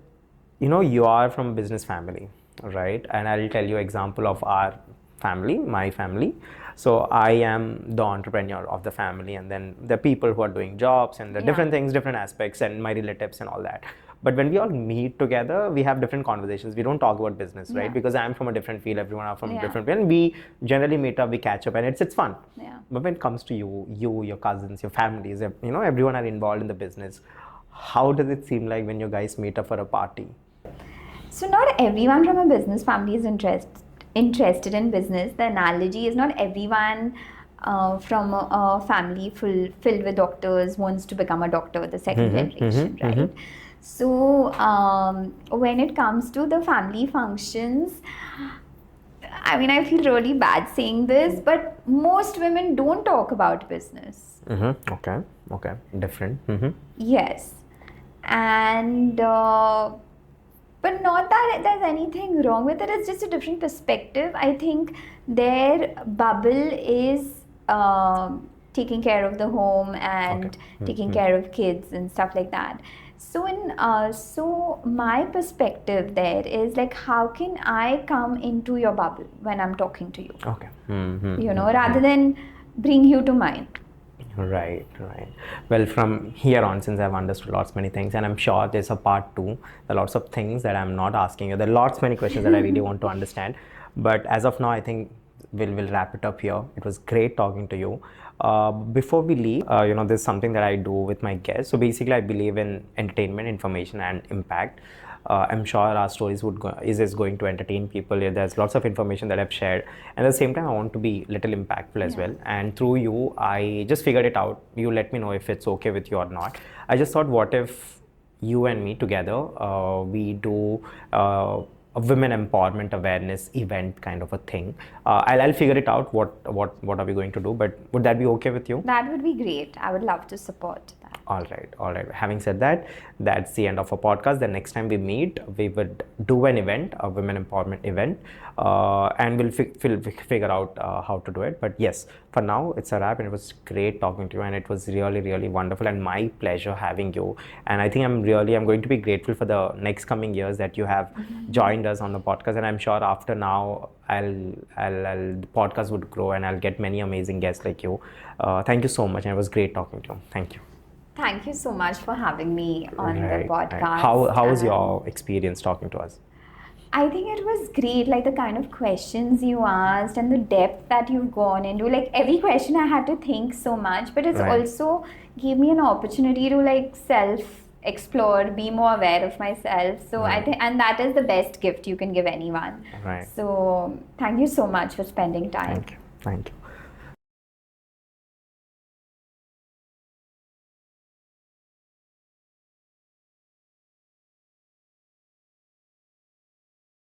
you know, you are from a business family, right? And I'll tell you example of our family, my family. So I am the entrepreneur of the family, and then the people who are doing jobs and the different things, different aspects, and my relatives and all that. But when we all meet together, we have different conversations. We don't talk about business, right? Because I'm from a different field, everyone are from a different field, and we generally meet up, we catch up, and it's fun. Yeah. But when it comes to you, your cousins, your families, you know, everyone are involved in the business. How does it seem like when you guys meet up for a party? So not everyone from a business family is interested in business. The analogy is not everyone from a family filled with doctors wants to become a doctor, the second generation, right? So when it comes to the family functions, I mean, I feel really bad saying this, but most women don't talk about business. Okay, different. Yes. And but not that there's anything wrong with it, it's just a different perspective. I think their bubble is taking care of the home and taking care of kids and stuff like that. So so my perspective there is like, how can I come into your bubble when I'm talking to you? Okay. You know, rather than bring you to mine. Right. Well, from here on, since I've understood lots many things, and I'm sure there's a part two, there are lots of things that I'm not asking you. There are lots many questions that I really want to understand. But as of now, I think we'll wrap it up here. It was great talking to you. Before we leave, you know, there's something that I do with my guests. So basically, I believe in entertainment, information, and impact. I'm sure our stories is going to entertain people. There's lots of information that I've shared, and at the same time, I want to be little impactful as well. And through you, I just figured it out. You let me know if it's okay with you or not. I just thought, what if you and me together, we do a women empowerment awareness event kind of a thing. I'll figure it out. What are we going to do? But would that be okay with you? That would be great. I would love to support that. All right. Having said that, that's the end of our podcast. The next time we meet, we would do an event, a women empowerment event, and we'll figure out how to do it. But yes, for now, it's a wrap, and it was great talking to you, and it was really, really wonderful, and my pleasure having you. And I think I'm going to be grateful for the next coming years that you have joined us on the podcast. And I'm sure after now, the podcast would grow, and I'll get many amazing guests like you. Thank you so much, and it was great talking to you. Thank you. Thank you so much for having me on the podcast. Right. How was your experience talking to us? I think it was great, like the kind of questions you asked and the depth that you've gone into. Like every question I had to think so much, but it's also gave me an opportunity to like self-explore, be more aware of myself. So I think, and that is the best gift you can give anyone. Right. So thank you so much for spending time. Thank you.